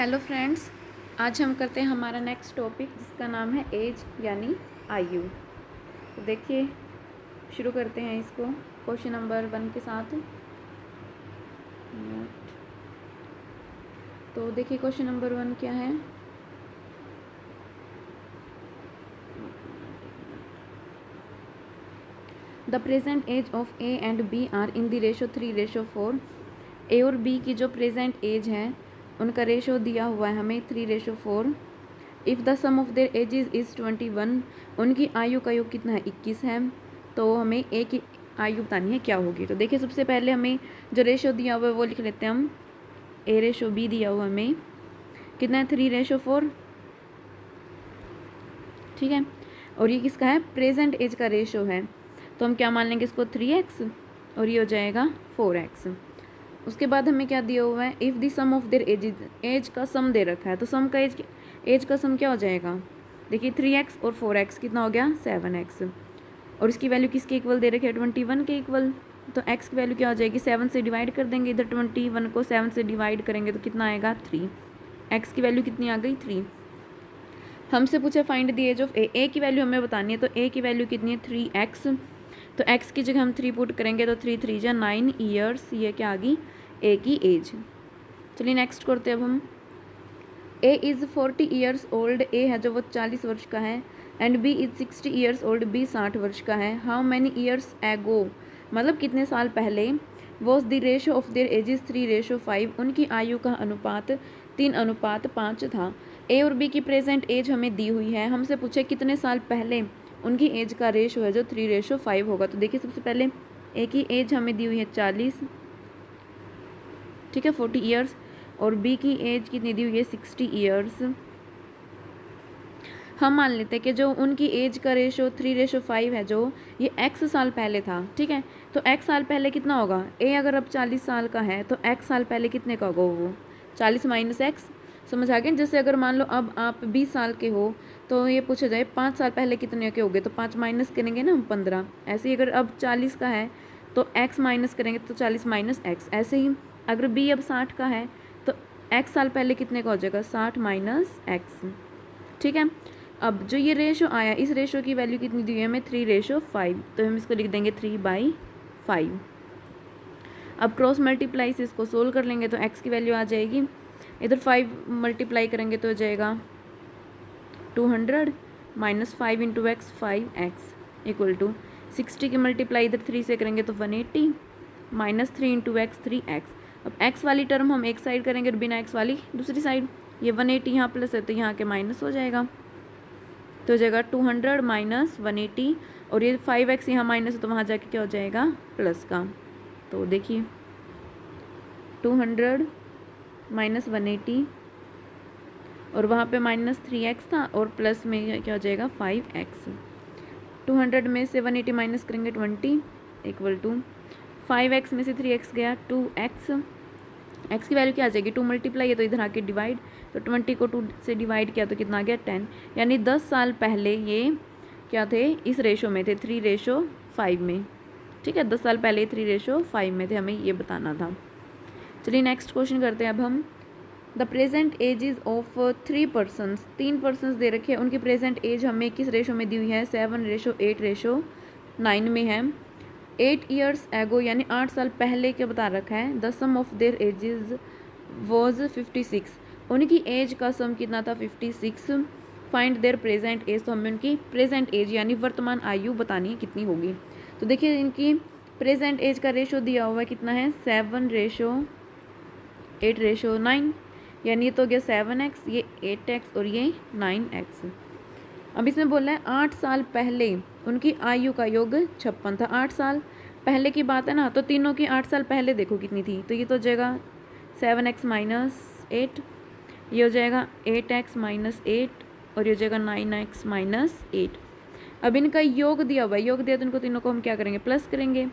Hello friends, आज हम करते हैं हमारा नेक्स्ट टॉपिक जिसका नाम है एज यानी आयु। तो देखिए शुरू करते हैं इसको क्वेश्चन नंबर 1 के साथ। तो देखिए क्वेश्चन नंबर 1 क्या है। The present age of A and B are in the ratio 3:4। A और बी की जो प्रेजेंट एज है उनका रेशो दिया हुआ है हमें 3:4। If the sum of their ages is 21, उनकी आयु का योग कितना है 21 है। तो हमें ए की आयु बतानी है क्या होगी। तो देखिए सबसे पहले हमें जो रेशो दिया हुआ है वो लिख लेते हैं हम। ए रेशो बी दिया हुआ हमें कितना है 3:4, ठीक है। और ये किसका है प्रेजेंट एज का रेशो है, तो हम क्या मान लेंगे इसको 3x और ये हो जाएगा 4x। उसके बाद हमें क्या दिया हुआ है if the sum of their age, age का सम दे रखा है तो सम का एज का सम क्या हो जाएगा। देखिए 3x और 4x कितना हो गया 7x। और इसकी वैल्यू किसके इक्वल दे रखी है 21 के इक्वल। तो x की वैल्यू क्या हो जाएगी 7 से डिवाइड कर देंगे, इधर 21 को 7 से डिवाइड करेंगे तो कितना आएगा 3। x की वैल्यू कितनी आ गई 3। हमसे पूछा फाइंड द एज ऑफ ए की वैल्यू हमें बतानी है। तो ए की वैल्यू कितनी है 3x। तो x की जगह हम 3 पुट करेंगे तो 3 3 जा 9 ईयर्स, ये क्या आ गई ए की एज। चलिए नेक्स्ट करते हैं अब हम। A is 40 years old, A है जो वो 40 वर्ष का है। And B is 60 years old, B 60 वर्ष का है। हाउ मैनी ईयर्स एगो, मतलब कितने साल पहले, was the ratio of their edges 3:5, उनकी आयु का अनुपात 3:5 था। ए और बी की प्रेजेंट एज हमें दी हुई है, हमसे पूछे कितने साल पहले उनकी एज का रेशो है जो 3:5 होगा। तो देखिए सबसे पहले ए की एज हमें दी हुई है 40, ठीक है 40 ईयर्स, और बी की एज कितनी दी हुई है 60 ईयर्स। हम मान लेते हैं कि जो उनकी एज का रेशो 3:5 है जो ये x साल पहले था, ठीक है। तो x साल पहले कितना होगा, ए अगर अब 40 साल का है तो x साल पहले कितने का होगा वो 40 माइनस x। समझ आ गया। जैसे अगर मान लो अब आप 20 साल के हो तो ये पूछा जाए 5 साल पहले कितने के हो गए, तो 5 माइनस करेंगे ना हम 15। ऐसे ही अगर अब 40 का है तो x माइनस करेंगे तो 40 माइनस x। ऐसे ही अगर b अब 60 का है तो x साल पहले कितने का हो जाएगा 60 माइनस x, ठीक है। अब जो ये रेशो आया इस रेशो की वैल्यू कितनी दी हुई है हमें 3:5, तो हम इसको लिख देंगे 3/5। अब क्रॉस मल्टीप्लाई से इसको सोल्व कर लेंगे तो x की वैल्यू आ जाएगी, इधर 5 मल्टीप्लाई करेंगे तो हो जाएगा 200 minus 5 into X 5x equal to 60 की मल्टीप्लाई इधर 3 से करेंगे तो 180 माइनस 3 इंटू एक्स 3x। अब x वाली टर्म हम एक साइड करेंगे और बिना x वाली दूसरी साइड। ये 180 यहाँ प्लस है तो यहाँ के माइनस हो जाएगा, तो हो जाएगा 200 माइनस 180, और ये 5x यहाँ माइनस है तो वहाँ जाके क्या हो जाएगा प्लस का। तो देखिए 200 माइनस 180 और वहाँ पे माइनस 3x था और प्लस में क्या हो जाएगा 5x। 200 में से 180 माइनस करेंगे 20 इक्वल टू 5x में से 3x गया 2x। x की वैल्यू क्या आ जाएगी 2 मल्टीप्लाई है तो इधर आके डिवाइड, तो 20 को 2 से डिवाइड किया तो कितना आ गया 10। यानी 10 साल पहले ये क्या थे इस रेशो में थे 3:5 में, ठीक है। 10 साल पहले 3:5 में थे, हमें ये बताना था। चलिए नेक्स्ट क्वेश्चन करते हैं अब हम। The present ages of 3 persons, 3 persons दे रखे हैं, उनकी प्रेजेंट एज हमें किस रेशो में दी हुई है 7:8:9 में है। 8 ईयर्स एगो यानी 8 साल पहले क्या बता रखा है the sum of their ages was 56, उनकी एज का सम कितना था 56। फाइंड देयर प्रेजेंट एज, तो हमें उनकी प्रेजेंट एज यानी वर्तमान आयु बतानी है कितनी होगी। तो देखिए इनकी प्रेजेंट एज का रेशो दिया हुआ है कितना है 7:8:9, यानी ये तो हो गया 7x, ये 8x और ये 9x। अब इसमें बोला है 8 साल पहले उनकी आयु का योग 56 था। 8 साल पहले की बात है ना, तो तीनों की 8 साल पहले देखो कितनी थी, तो ये तो हो जाएगा 7x माइनस 8, ये हो जाएगा 8x माइनस 8 और ये हो जाएगा 9x माइनस 8। अब इनका योग दिया हुआ है, योग दिया तो इनको तीनों को हम क्या करेंगे प्लस करेंगे,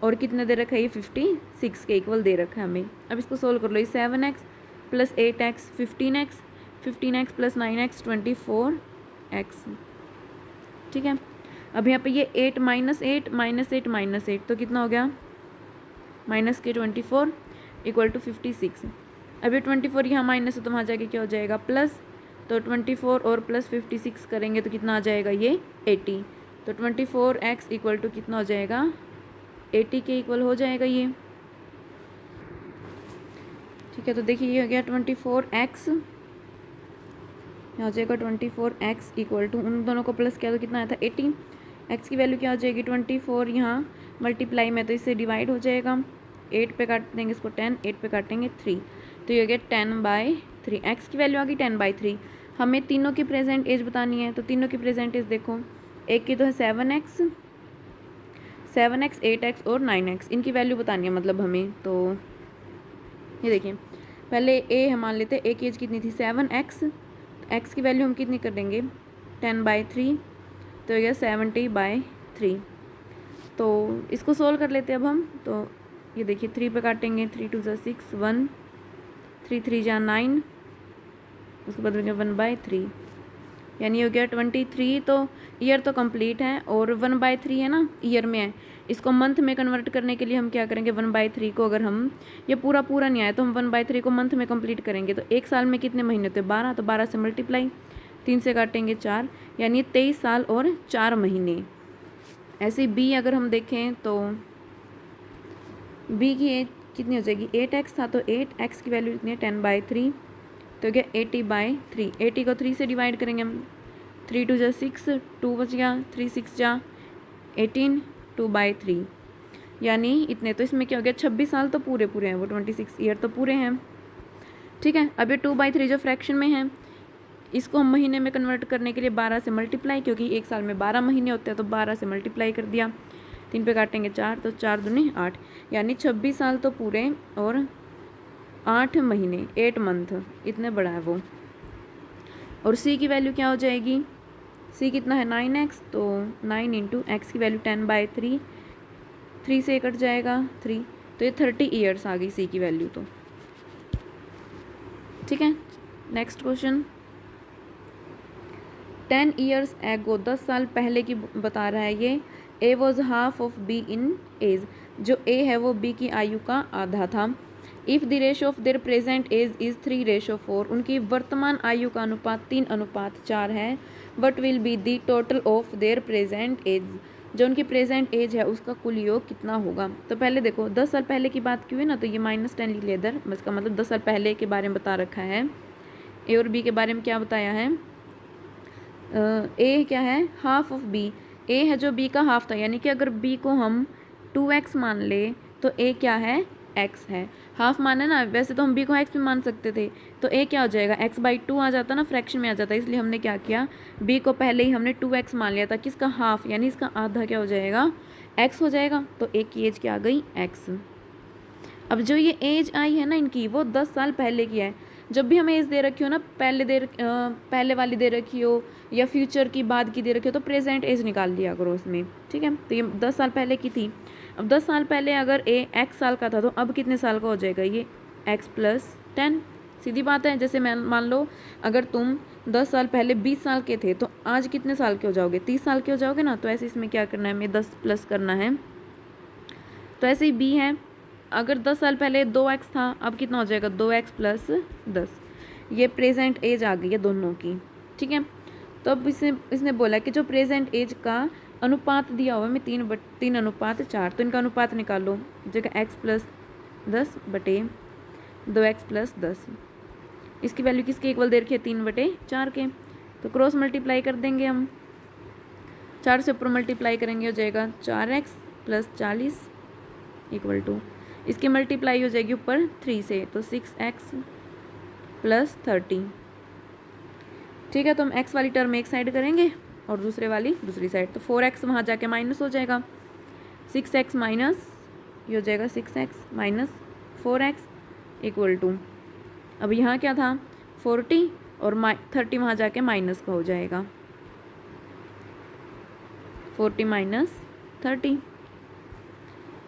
और कितना दे रखा है ये 56 के इक्वल दे रखा है हमें। अब इसको सोल्व कर लो, ये 7x plus 8x 15x, 15x plus 9x 24x, ठीक है। अब यहाँ पे ये 8 माइनस 8 माइनस 8 माइनस 8 तो कितना हो गया माइनस के 24 इक्वल टू 56। अभी 24 यहाँ माइनस है तो वहाँ जाके क्या हो जाएगा प्लस, तो 24 और प्लस 56 करेंगे तो कितना आ जाएगा ये 80। तो 24x इक्वल टू कितना हो जाएगा 80 के इक्वल हो जाएगा ये। ठीक है, तो देखिए ये हो गया 24x, यहाँ हो जाएगा 24x इक्वल टू, उन दोनों को प्लस किया तो कितना आया था 80। x की वैल्यू क्या हो जाएगी 24, यहाँ मल्टीप्लाई में तो इससे डिवाइड हो जाएगा, 8 पे काट देंगे इसको 10, 8 पे काटेंगे 3, तो ये हो गया 10/3। x की वैल्यू आ गई 10/3। हमें तीनों की प्रेजेंट एज बतानी है, तो तीनों की प्रेजेंट एज देखो, एक की तो है 7x, 8x और 9x, इनकी वैल्यू बतानी है मतलब हमें। तो ये देखिए पहले ए हम मान लेते हैं, ए की एज कितनी थी 7x, x की वैल्यू हम कितनी कर देंगे 10/3, तो ये 70/3। तो इसको सोल्व कर लेते हैं अब हम। तो ये देखिए 3 पे काटेंगे, 3 2 6, 1 3 3 9, उसके बाद 1/3, यानी हो गया 23। तो ईयर तो कंप्लीट है और 1/3 है ना ईयर में है, इसको मंथ में कन्वर्ट करने के लिए हम क्या करेंगे 1/3 को, अगर हम ये पूरा नहीं आया तो हम 1/3 को मंथ में कंप्लीट करेंगे। तो एक साल में कितने महीने होते हैं 12, तो 12 से मल्टीप्लाई, 3 से काटेंगे 4, यानी 23 साल और 4 महीने। ऐसे बी अगर हम देखें तो बी की एज कितनी हो जाएगी 8x था, तो 8x की वैल्यू कितनी है 10/3, तो क्या 80/3। 80 को 3 से डिवाइड करेंगे हम, 3 2 6, 2 बच गया, 3 6 18, 2/3, यानी इतने। तो इसमें क्या हो गया 26 साल तो पूरे हैं, वो 26 ईयर तो पूरे हैं। ठीक है, अब ये 2/3 जो फ्रैक्शन में है, इसको हम महीने में कन्वर्ट करने के लिए 12 से मल्टीप्लाई, क्योंकि एक साल में 12 महीने होते हैं, तो 12 से मल्टीप्लाई कर दिया, 3 पे काटेंगे 4, तो 4 दूनी 8, यानी 26 साल तो पूरे और 8 महीने, 8 मंथ, इतने बड़ा है वो। और सी की वैल्यू क्या हो जाएगी, सी कितना है 9x, तो 9 इंटू एक्स की वैल्यू 10/3, 3 से कट जाएगा 3, तो ये 30 ईयर्स आ गई सी की वैल्यू। तो ठीक है, नेक्स्ट क्वेश्चन, 10 ईयर्स एगो, 10 साल पहले की बता रहा है ये। A was half of B in age, जो ए है वो बी की आयु का आधा था। If the ratio of their present age is 3:4, उनकी वर्तमान आयु का अनुपात 3:4 है। What will be the total of their present age, जो उनकी प्रेजेंट एज है उसका कुल योग कितना होगा। तो पहले देखो 10 साल पहले की बात क्यों है ना, तो ये -10 लिख ले इधर, इसका मतलब 10 साल पहले के बारे में बता रखा है। ए और बी के बारे में क्या बताया है, ए क्या है हाफ ऑफ बी, ए है जो बी का हाफ था, यानी कि अगर बी को हम 2x मान ले तो ए क्या है x है, हाफ माना ना, वैसे तो हम बी को x भी मान सकते थे, तो ए क्या हो जाएगा x/2 आ जाता ना, फ्रैक्शन में आ जाता, इसलिए हमने क्या किया बी को पहले ही हमने 2x मान लिया था, किसका हाफ, यानी इसका आधा क्या हो जाएगा x हो जाएगा। तो ए की एज क्या आ गई x। अब जो ये एज आई है ना इनकी, वो 10 साल पहले की है। जब भी हमें एज दे रखी हो ना, पहले वाली दे रखी हो या फ्यूचर की बाद की दे रखी हो, तो प्रेजेंट एज निकाल दिया करो उसमें। ठीक है, तो ये 10 साल पहले की थी। अब 10 साल पहले अगर ए x साल का था, तो अब कितने साल का हो जाएगा ये x + 10। सीधी बात है, जैसे मैं मान लो अगर तुम 10 साल पहले 20 साल के थे, तो आज कितने साल के हो जाओगे 30 साल के हो जाओगे ना। तो ऐसे इसमें क्या करना है, हमें 10 प्लस करना है। तो ऐसे ही बी है, अगर 10 साल पहले 2x था, अब कितना हो जाएगा 2x + 10। ये प्रेजेंट एज आ गई है दोनों की। ठीक है, तो अब इसने बोला कि जो प्रेजेंट एज का अनुपात दिया हुआ है मैं 3:4, तो इनका अनुपात निकालो। जगह x + 10 बटे 2x + 10, इसकी वैल्यू किसके इक्वल दे रखी है 3/4 के, तो क्रॉस मल्टीप्लाई कर देंगे हम, 4 से ऊपर मल्टीप्लाई करेंगे हो जाएगा 4x + 40 = इसकी मल्टीप्लाई हो जाएगी ऊपर 3 से, तो 6x + 30। ठीक है, तो हम x वाली टर्म एक साइड करेंगे और दूसरे वाली दूसरी साइड, तो 4x वहाँ जाके माइनस हो जाएगा, 6x माइनस, ये हो जाएगा 6x - 4x = अब यहाँ क्या था 40 और 30 वहाँ जाके माइनस का हो जाएगा, 40 - 30।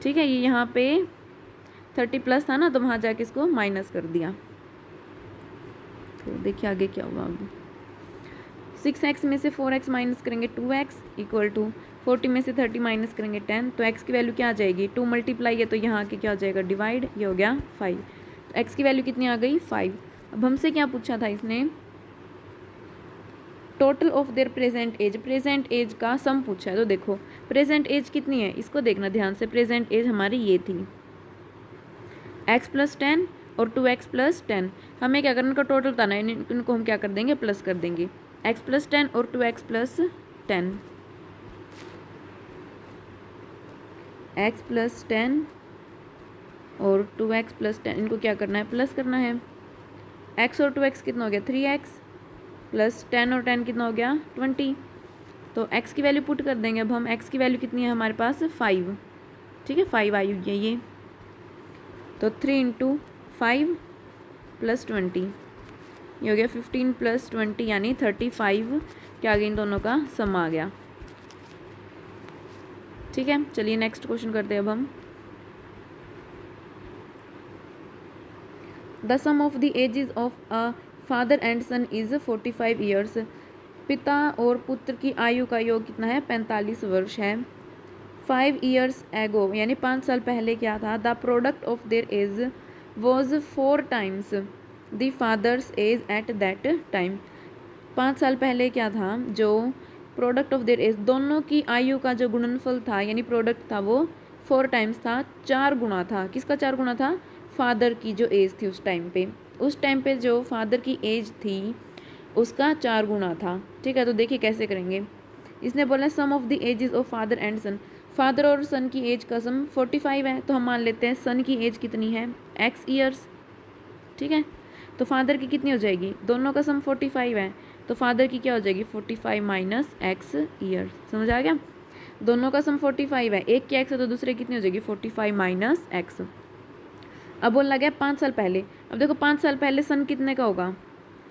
ठीक है, ये यहाँ पे 30 प्लस था ना, तो वहाँ जाके इसको माइनस कर दिया। तो देखिए आगे क्या होगा। अब 6x में से 4x माइनस करेंगे 2x = 40 में से 30 माइनस करेंगे 10, तो x की वैल्यू क्या आ जाएगी 2 मल्टीप्लाई है, तो यहाँ के क्या हो जाएगा डिवाइड, ये हो गया 5। एक्स की वैल्यू कितनी आ गई 5। अब हमसे क्या पूछा था इसने, total of their present age का सम पूछा है। तो देखो प्रेजेंट एज कितनी है, इसको देखना ध्यान से। प्रेजेंट एज हमारी ये थी x+10 और 2x+10। हमें क्या करना, इनका टोटल बताना है, इनको हम क्या कर देंगे, प्लस कर देंगे। x+10 और 2x+10, x+10 और 2x+10, इनको क्या करना है, प्लस करना है। x और 2x कितना हो गया 3x, प्लस 10 और 10 कितना हो गया 20। तो x की वैल्यू पुट कर देंगे। अब हम x की वैल्यू कितनी है हमारे पास 5, ठीक है 5 आई हुई है ये। तो 3 × 5 + 20 ये हो गया 15 + 20 यानी 35 क्या आ गया, इन दोनों का सम आ गया। ठीक है, चलिए नेक्स्ट क्वेश्चन करते हैं अब हम। The sum of the ages of a father and son is 45 years. पिता और पुत्र की आयु का योग कितना है, 45 वर्ष है। 5 ईयर्स एगो यानी 5 साल पहले क्या था, the product of their age was 4 times the father's age at that time. 5 साल पहले क्या था, जो प्रोडक्ट ऑफ देयर एज, दोनों की आयु का जो गुणनफल था यानी प्रोडक्ट था वो 4 टाइम्स था, 4 गुना था। किसका 4 गुना था, फादर की जो एज थी उस टाइम पे। उस टाइम पे जो फादर की एज थी उसका 4 गुना था। ठीक है, तो देखिए कैसे करेंगे। इसने बोला sum of the ages of father and son, father और सन की एज का सम 45 है। तो हम मान लेते हैं सन की एज कितनी है x ईयर्स। ठीक है, तो फादर की कितनी हो जाएगी, दोनों का सम 45 है तो फादर की क्या हो जाएगी 45 - x ईयर्स। समझ आ गया, दोनों का सम 45 है, एक की x है तो दूसरे कितनी हो जाएगी 45 - x। अब बोलना गया 5 साल पहले। अब देखो 5 साल पहले सन कितने का होगा,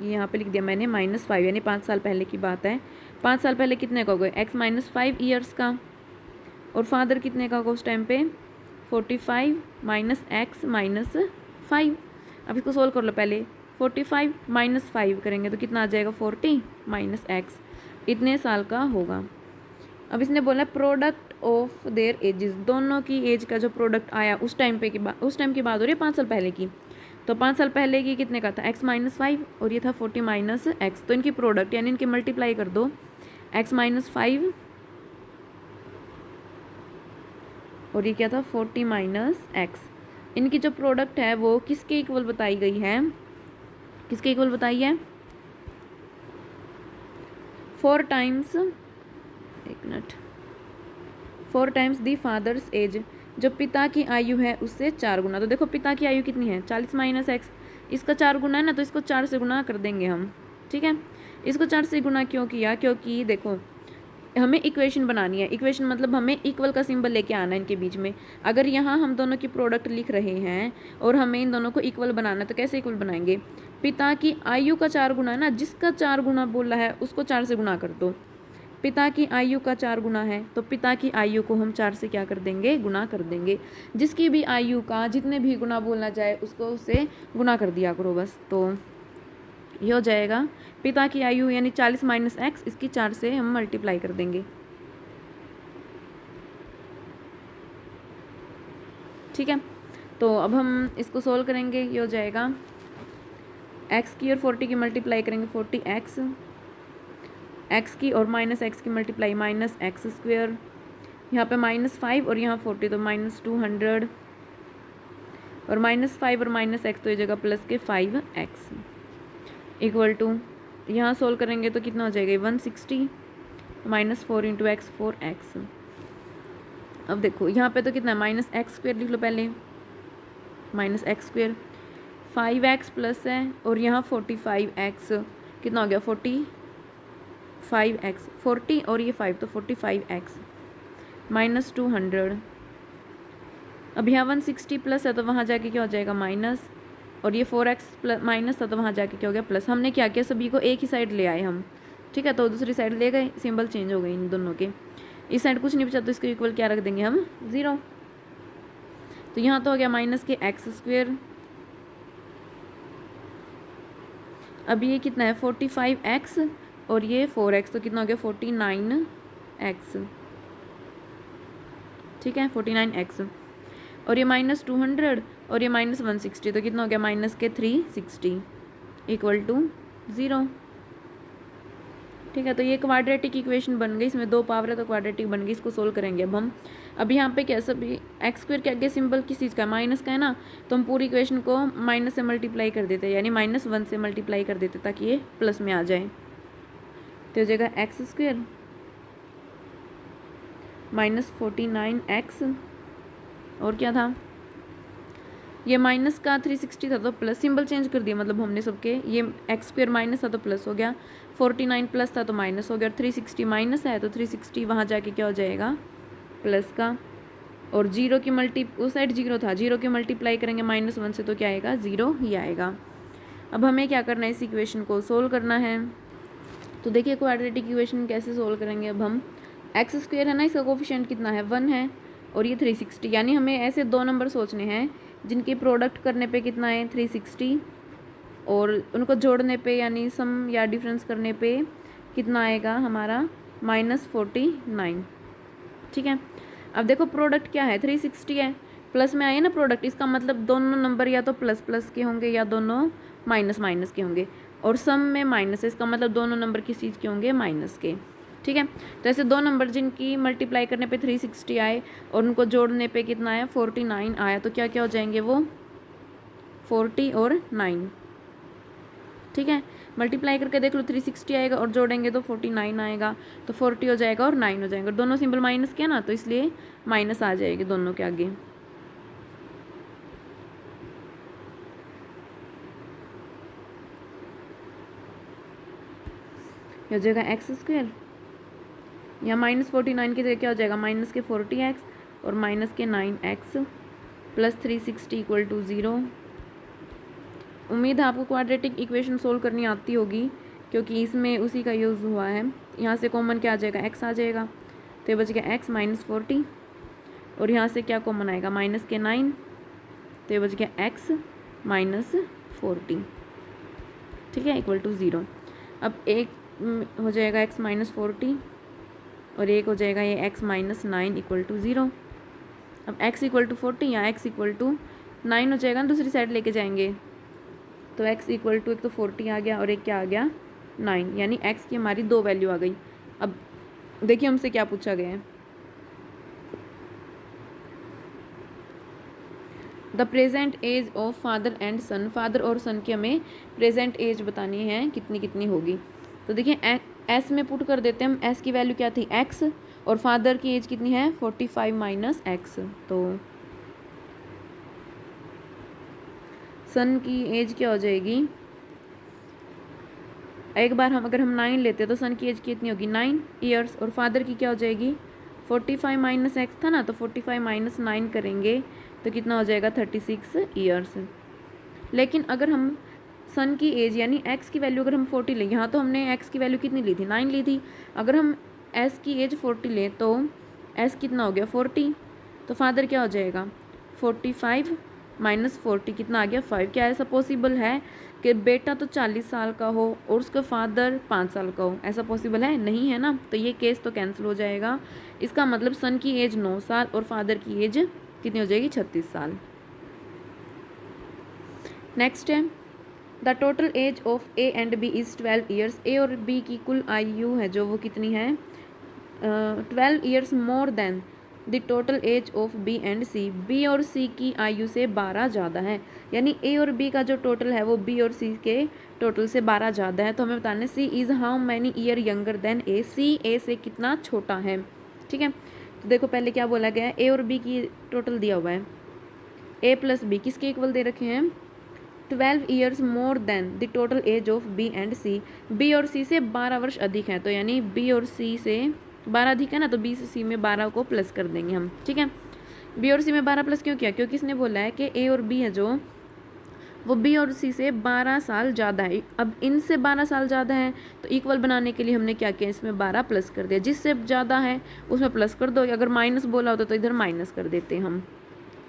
ये यहाँ पे लिख दिया मैंने -5 यानी 5 साल पहले की बात है। 5 साल पहले कितने का होगा x - 5 ईयर्स का, और फादर कितने का होगा उस टाइम पे 45 - x - 5। अब इसको सोल्व कर लो पहले, 45 - 5 करेंगे तो कितना आ जाएगा 40 - x, इतने साल का होगा। अब इसने बोला प्रोडक्ट ऑफ देयर एजेस, दोनों की एज का जो प्रोडक्ट आया उस टाइम पे की बात, उस टाइम की बात हो रही है 5 साल पहले की। तो 5 साल पहले की कितने का था x - 5 और ये था 40 - x। तो इनकी प्रोडक्ट यानी इनके मल्टीप्लाई कर दो, x - 5 और ये क्या था 40 - x। इनकी जो प्रोडक्ट है वो किसके इक्वल बताई गई है, किसके इक्वल बताई है 4 टाइम्स, एक minute, 4 times the father's age, जो पिता की आयु है उससे 4 गुना। तो देखो पिता की आयु कितनी है 40 - x, इसका 4 गुना है ना, तो इसको 4 से गुना कर देंगे हम। ठीक है, इसको 4 से गुना क्यों किया, क्योंकि देखो हमें इक्वेशन बनानी है। इक्वेशन मतलब हमें इक्वल का सिंबल लेके आना है इनके बीच में। अगर यहाँ हम दोनों की प्रोडक्ट लिख रहे हैं और हमें इन दोनों को इक्वल बनाना है तो कैसे इक्वल बनाएंगे, पिता की आयु का 4 गुना है ना, जिसका 4 गुना बोला है उसको 4 से गुना कर दो। पिता की आयु का 4 गुना है तो पिता की आयु को हम 4 से क्या कर देंगे, गुना कर देंगे। जिसकी भी आयु का जितने भी गुना बोलना चाहे उसको उससे गुना कर दिया करो बस। तो ये हो जाएगा पिता की आयु यानी 40 - x, इसकी 4 से हम मल्टीप्लाई कर देंगे। ठीक है, तो अब हम इसको सोल्व करेंगे। ये हो जाएगा x की और 40 की मल्टीप्लाई करेंगे 40x, x की और -x की मल्टीप्लाई -x², यहाँ पे -5 और यहाँ 40 तो -200, और -5 और -x तो ये जगह प्लस के 5x इक्वल टू, यहाँ सोल्व करेंगे तो कितना हो जाएगा 160 -4 × x 4x। अब देखो यहाँ पे तो कितना -x² लिख लो पहले, -x², 5x प्लस है और यहाँ 45x, कितना हो गया 45x, 40 और ये 5 तो 45x -200। अब यहाँ 160 प्लस है तो वहाँ जाके क्या हो जाएगा माइनस, और ये 4x प्लस माइनस था तो वहाँ जाके क्या हो गया प्लस। हमने क्या किया, सभी को एक ही साइड ले आए हम। ठीक है, तो दूसरी साइड ले गए, सिंबल चेंज हो गए इन दोनों के। इस साइड कुछ नहीं बचा तो इसके इक्वल क्या रख देंगे हम 0। तो यहाँ तो हो गया माइनस के x²। अब ये कितना है 45x और ये 4x तो कितना हो गया 49x। ठीक है 49x। और ये -200 और ये -160, तो कितना हो गया माइनस के 360 इक्वल टू 0। ठीक है, तो ये क्वाड्रेटिक इक्वेशन बन गई, इसमें 2 पावर है तो क्वाड्रेटिक बन गई। इसको सोल्व करेंगे अब हम। अब यहाँ पे क्या सभी एक्स स्क्वायर के आगे सिंबल किस चीज़ का, माइनस का है ना, तो हम पूरी इक्वेशन को माइनस से मल्टीप्लाई कर देते हैं, यानी -1 से मल्टीप्लाई कर देते ताकि ये प्लस में आ जाए। तो हो जाएगा एक्स स्क्वायर -49x, और क्या था, ये माइनस का 360 था तो प्लस सिंबल चेंज कर दिया, मतलब हमने सबके, ये एक्स स्क्वायर माइनस था तो प्लस हो गया, 49 प्लस था तो माइनस हो गया, और 360 माइनस है तो 360 वहाँ जाके क्या हो जाएगा प्लस का, और जीरो की मल्टी उस साइड जीरो था, जीरो की मल्टीप्लाई करेंगे -1 से तो क्या आएगा 0 ही आएगा। अब हमें क्या करना है, इस इक्वेशन को सोल्व करना है। तो देखिए क्वाड्रेटिक इक्वेशन कैसे सोल्व करेंगे। अब हम एक्स स्क्वायर है ना, इसका कोफिशिएंट कितना है 1 है, और ये 360, यानी हमें ऐसे 2 नंबर सोचने हैं जिनके प्रोडक्ट करने पे कितना है 360, और उनको जोड़ने पे यानी सम या डिफरेंस करने पे कितना आएगा हमारा -49। ठीक है, अब देखो प्रोडक्ट क्या है 360 है, प्लस में आए ना प्रोडक्ट, इसका मतलब दोनों नंबर या तो प्लस प्लस के होंगे या दोनों माइनस माइनस के होंगे, और सम में माइनस है, इसका मतलब दोनों नंबर किस चीज़ के होंगे माइनस के। ठीक है, तो ऐसे 2 नंबर जिनकी मल्टीप्लाई करने पे 360 आए और उनको जोड़ने पे कितना आया 49 आया, तो क्या क्या हो जाएंगे वो 40 और 9। ठीक है, मल्टीप्लाई करके देख लो 360 आएगा और जोड़ेंगे तो 49 आएगा, तो 40 हो जाएगा और 9 हो जाएगा, दोनों सिंबल माइनस के ना तो इसलिए माइनस आ जाएगी दोनों के आगे। हो जाएगा एक्स स्क्वायर, यहाँ -49 की जगह क्या हो जाएगा माइनस के 40x और माइनस के 9x प्लस 360 इक्वल टू 0। उम्मीद है आपको क्वाड्रेटिक इक्वेशन सोल्व करनी आती होगी, क्योंकि इसमें उसी का यूज़ हुआ है। यहाँ से कॉमन क्या आ जाएगा x आ जाएगा, तो ये बच गया x -40, और यहाँ से क्या कॉमन आएगा माइनस के 9, तो ये बच गया x -40। ठीक है, इक्वल टू 0। अब एक हो जाएगा x -40 और एक हो जाएगा ये x -9 इक्वल टू 0। अब x इक्वल टू 40 या x इक्वल टू 9 हो जाएगा ना, दूसरी साइड लेके जाएंगे तो x इक्वल टू एक तो 40 आ गया और एक क्या आ गया 9, यानी x की हमारी 2 वैल्यू आ गई। अब देखिए हमसे क्या पूछा गया है, the present age of father and son, father और सन की हमें प्रेजेंट एज बतानी है कितनी कितनी होगी। तो देखिए एस में पुट कर देते हैं हम, एस की वैल्यू क्या थी एक्स, और फादर की एज कितनी है 45 माइनस एक्स, तो सन की एज क्या हो जाएगी, एक बार हम अगर हम 9 लेते तो सन की एज कितनी होगी 9 ईयर्स, और फादर की क्या हो जाएगी 45 माइनस एक्स था ना, तो 45 माइनस 9 करेंगे तो कितना हो जाएगा 36 ईयर्स। लेकिन अगर हम सन की एज यानी एक्स की वैल्यू अगर हम 40 लें, यहाँ तो हमने एक्स की वैल्यू कितनी ली थी 9 ली थी, अगर हम एस की एज 40 लें तो एस कितना हो गया 40, तो फादर क्या हो जाएगा 45 माइनस 40 कितना आ गया 5। क्या ऐसा पॉसिबल है कि बेटा तो 40 साल का हो और उसका फादर 5 साल का हो, ऐसा पॉसिबल है नहीं है ना, तो ये केस तो कैंसिल हो जाएगा। इसका मतलब सन की एज 9 साल और फादर की एज कितनी हो जाएगी 36 साल। नेक्स्ट है the total age of A and B is 12 years, A और बी की कुल आयु है जो वो कितनी है 12 years more than the total age of B and C, B और सी की आयु से 12 ज़्यादा है, यानी ए और बी का जो टोटल है वो बी और सी के टोटल से 12 ज़्यादा है। तो हमें बताना है C is how many year younger than A, C A से कितना छोटा है। ठीक है, तो देखो पहले क्या बोला गया है, ए और बी की टोटल दिया हुआ है, ए प्लस बी किसके इक्वल दे रखे हैं 12 years more than the total age of B and C, B और सी से 12 वर्ष अधिक है, तो यानी बी और सी से 12 अधिक है ना, तो बी से सी में 12 को प्लस कर देंगे हम। ठीक है, बी और सी में 12 प्लस क्यों किया, क्योंकि इसने बोला है कि ए और बी है जो वो बी और सी से 12 साल ज़्यादा है। अब इनसे 12 साल ज़्यादा है तो इक्वल बनाने के लिए हमने क्या किया, इसमें 12 प्लस कर दिया, जिससे ज़्यादा है उसमें प्लस कर दो, अगर माइनस बोला होता तो इधर माइनस कर देते हम।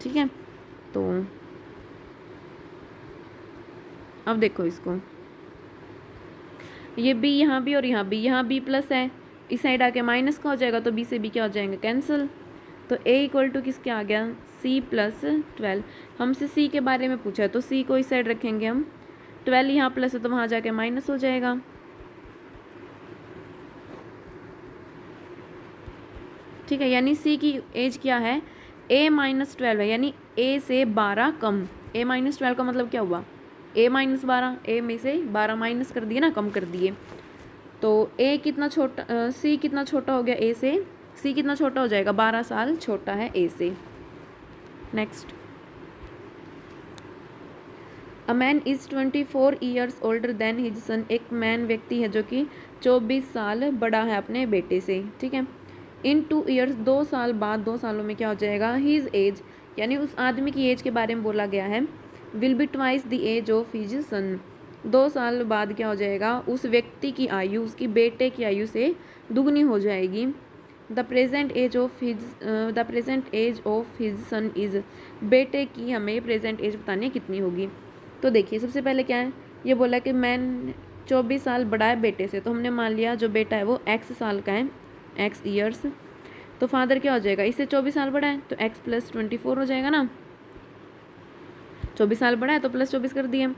ठीक है, तो अब देखो इसको, ये बी यहाँ भी और यहाँ बी प्लस है, इस साइड आके माइनस का हो जाएगा तो बी से बी क्या हो जाएंगे कैंसिल, तो a इक्वल टू किसके आ गया, c प्लस 12। हमसे c के बारे में पूछा है तो c को इस साइड रखेंगे हम, 12 यहाँ प्लस है तो वहाँ जाके माइनस हो जाएगा। ठीक है, यानी c की एज क्या है, a माइनस 12 है, यानी a से 12 कम। a माइनस 12 का मतलब क्या हुआ, a माइनस 12, a में से 12 माइनस कर दिए ना, कम कर दिए। तो a कितना छोटा, c कितना छोटा हो गया a से, c कितना छोटा हो जाएगा, 12 साल छोटा है a से। Next, a man is 24 years older than his son. एक मैन व्यक्ति है जो कि 24 साल बड़ा है अपने बेटे से। ठीक है, इन 2 ईयर्स, 2 साल बाद, 2 सालों में क्या हो जाएगा, हिज एज, यानी उस आदमी की एज के बारे में बोला गया है, will be twice the age of his son. 2 साल बाद क्या हो जाएगा, उस व्यक्ति की आयु उसकी बेटे की आयु से दुगनी हो जाएगी। The present age of his son is, बेटे की हमें प्रेजेंट एज बतानी है कितनी होगी। तो देखिए सबसे पहले क्या है, ये बोला कि मैन 24 साल बड़ा है बेटे से, तो हमने मान लिया जो बेटा है वो x साल का है, x ईयर्स। तो फादर क्या हो जाएगा, इससे 24 साल बड़ा है तो x प्लस 24 हो जाएगा ना, 24 साल बड़ा है तो प्लस 24 कर दिए।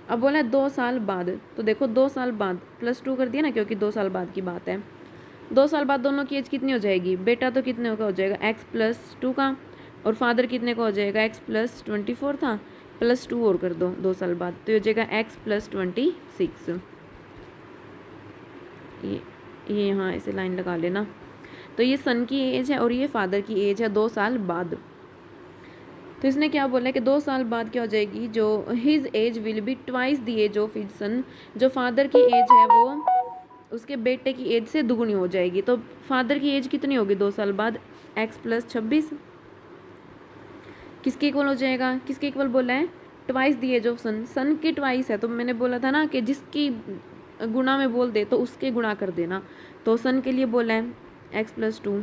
अब बोला है 2 साल बाद, तो देखो 2 साल बाद प्लस 2 कर दिया ना, क्योंकि 2 साल बाद की बात है। 2 साल बाद दोनों की एज कितनी हो जाएगी, बेटा तो कितने का हो जाएगा, x प्लस 2 का, और फादर कितने का हो जाएगा, x प्लस 24 था, प्लस 2 और कर दो 2 साल बाद, तो ये हो जाएगा x प्लस 26। ये यहाँ ऐसे लाइन लगा लेना। तो ये सन की एज है और ये फादर की एज है 2 साल बाद। तो इसने क्या बोला है कि 2 साल बाद क्या हो जाएगी, जो his age will be twice the age of his son, जो फादर की एज है वो उसके बेटे की एज से दुगुनी हो जाएगी। तो फादर की एज कितनी होगी 2 साल बाद, x प्लस 26 किसके इक्वल हो जाएगा, किसके इक्वल बोला है, twice the age of sun. Son की ट्वाइस है, तो मैंने बोला था ना कि जिसकी गुणा में बोल दे तो उसके गुणा कर देना। तो सन के लिए बोला है x प्लस 2,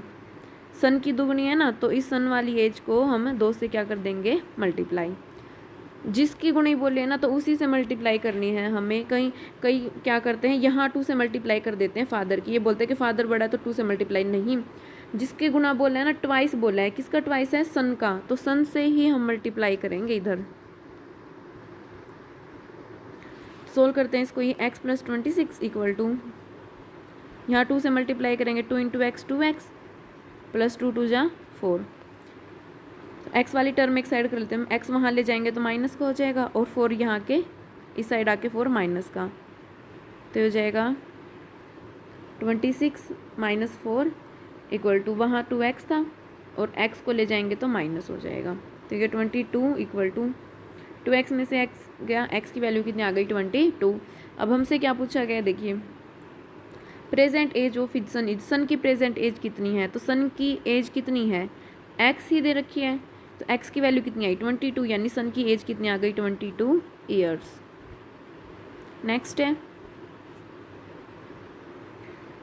सन की दुगुनी है ना, तो इस सन वाली एज को हम 2 से क्या कर देंगे, मल्टीप्लाई। जिसकी गुणी बोले ना तो उसी से मल्टीप्लाई करनी है हमें। कई कई क्या करते हैं, यहाँ 2 से मल्टीप्लाई कर देते हैं फादर की, ये बोलते हैं कि फादर बड़ा है तो 2 से मल्टीप्लाई नहीं, जिसके गुणा बोला है ना, ट्वाइस बोला है, किसका ट्वाइस है, सन का, तो सन से ही हम मल्टीप्लाई करेंगे इधर। सोल्व करते हैं इसको, ये x प्लस 26 इक्वल टू, यहाँ 2 से मल्टीप्लाई करेंगे, 2 इंटू एक्स 2x प्लस 2 2 जा 4। x वाली टर्म एक साइड कर लेते हैं, x वहाँ ले जाएंगे तो माइनस का हो जाएगा, और 4 यहाँ के इस साइड आके 4 माइनस का, तो हो जाएगा 26 माइनस 4 इक्वल टू, वहाँ 2x था और x को ले जाएंगे तो माइनस हो जाएगा, तो ये 22 इक्वल टू 2x में से x गया, x की वैल्यू कितनी आ गई 22। अब हमसे क्या पूछा गया, देखिए present age of his son, son की प्रेजेंट एज कितनी है, तो सन की एज कितनी है, x ही दे रखी है, तो x की वैल्यू कितनी आई 22, यानी सन की एज कितनी आ गई 22 ईयर्स। नेक्स्ट है,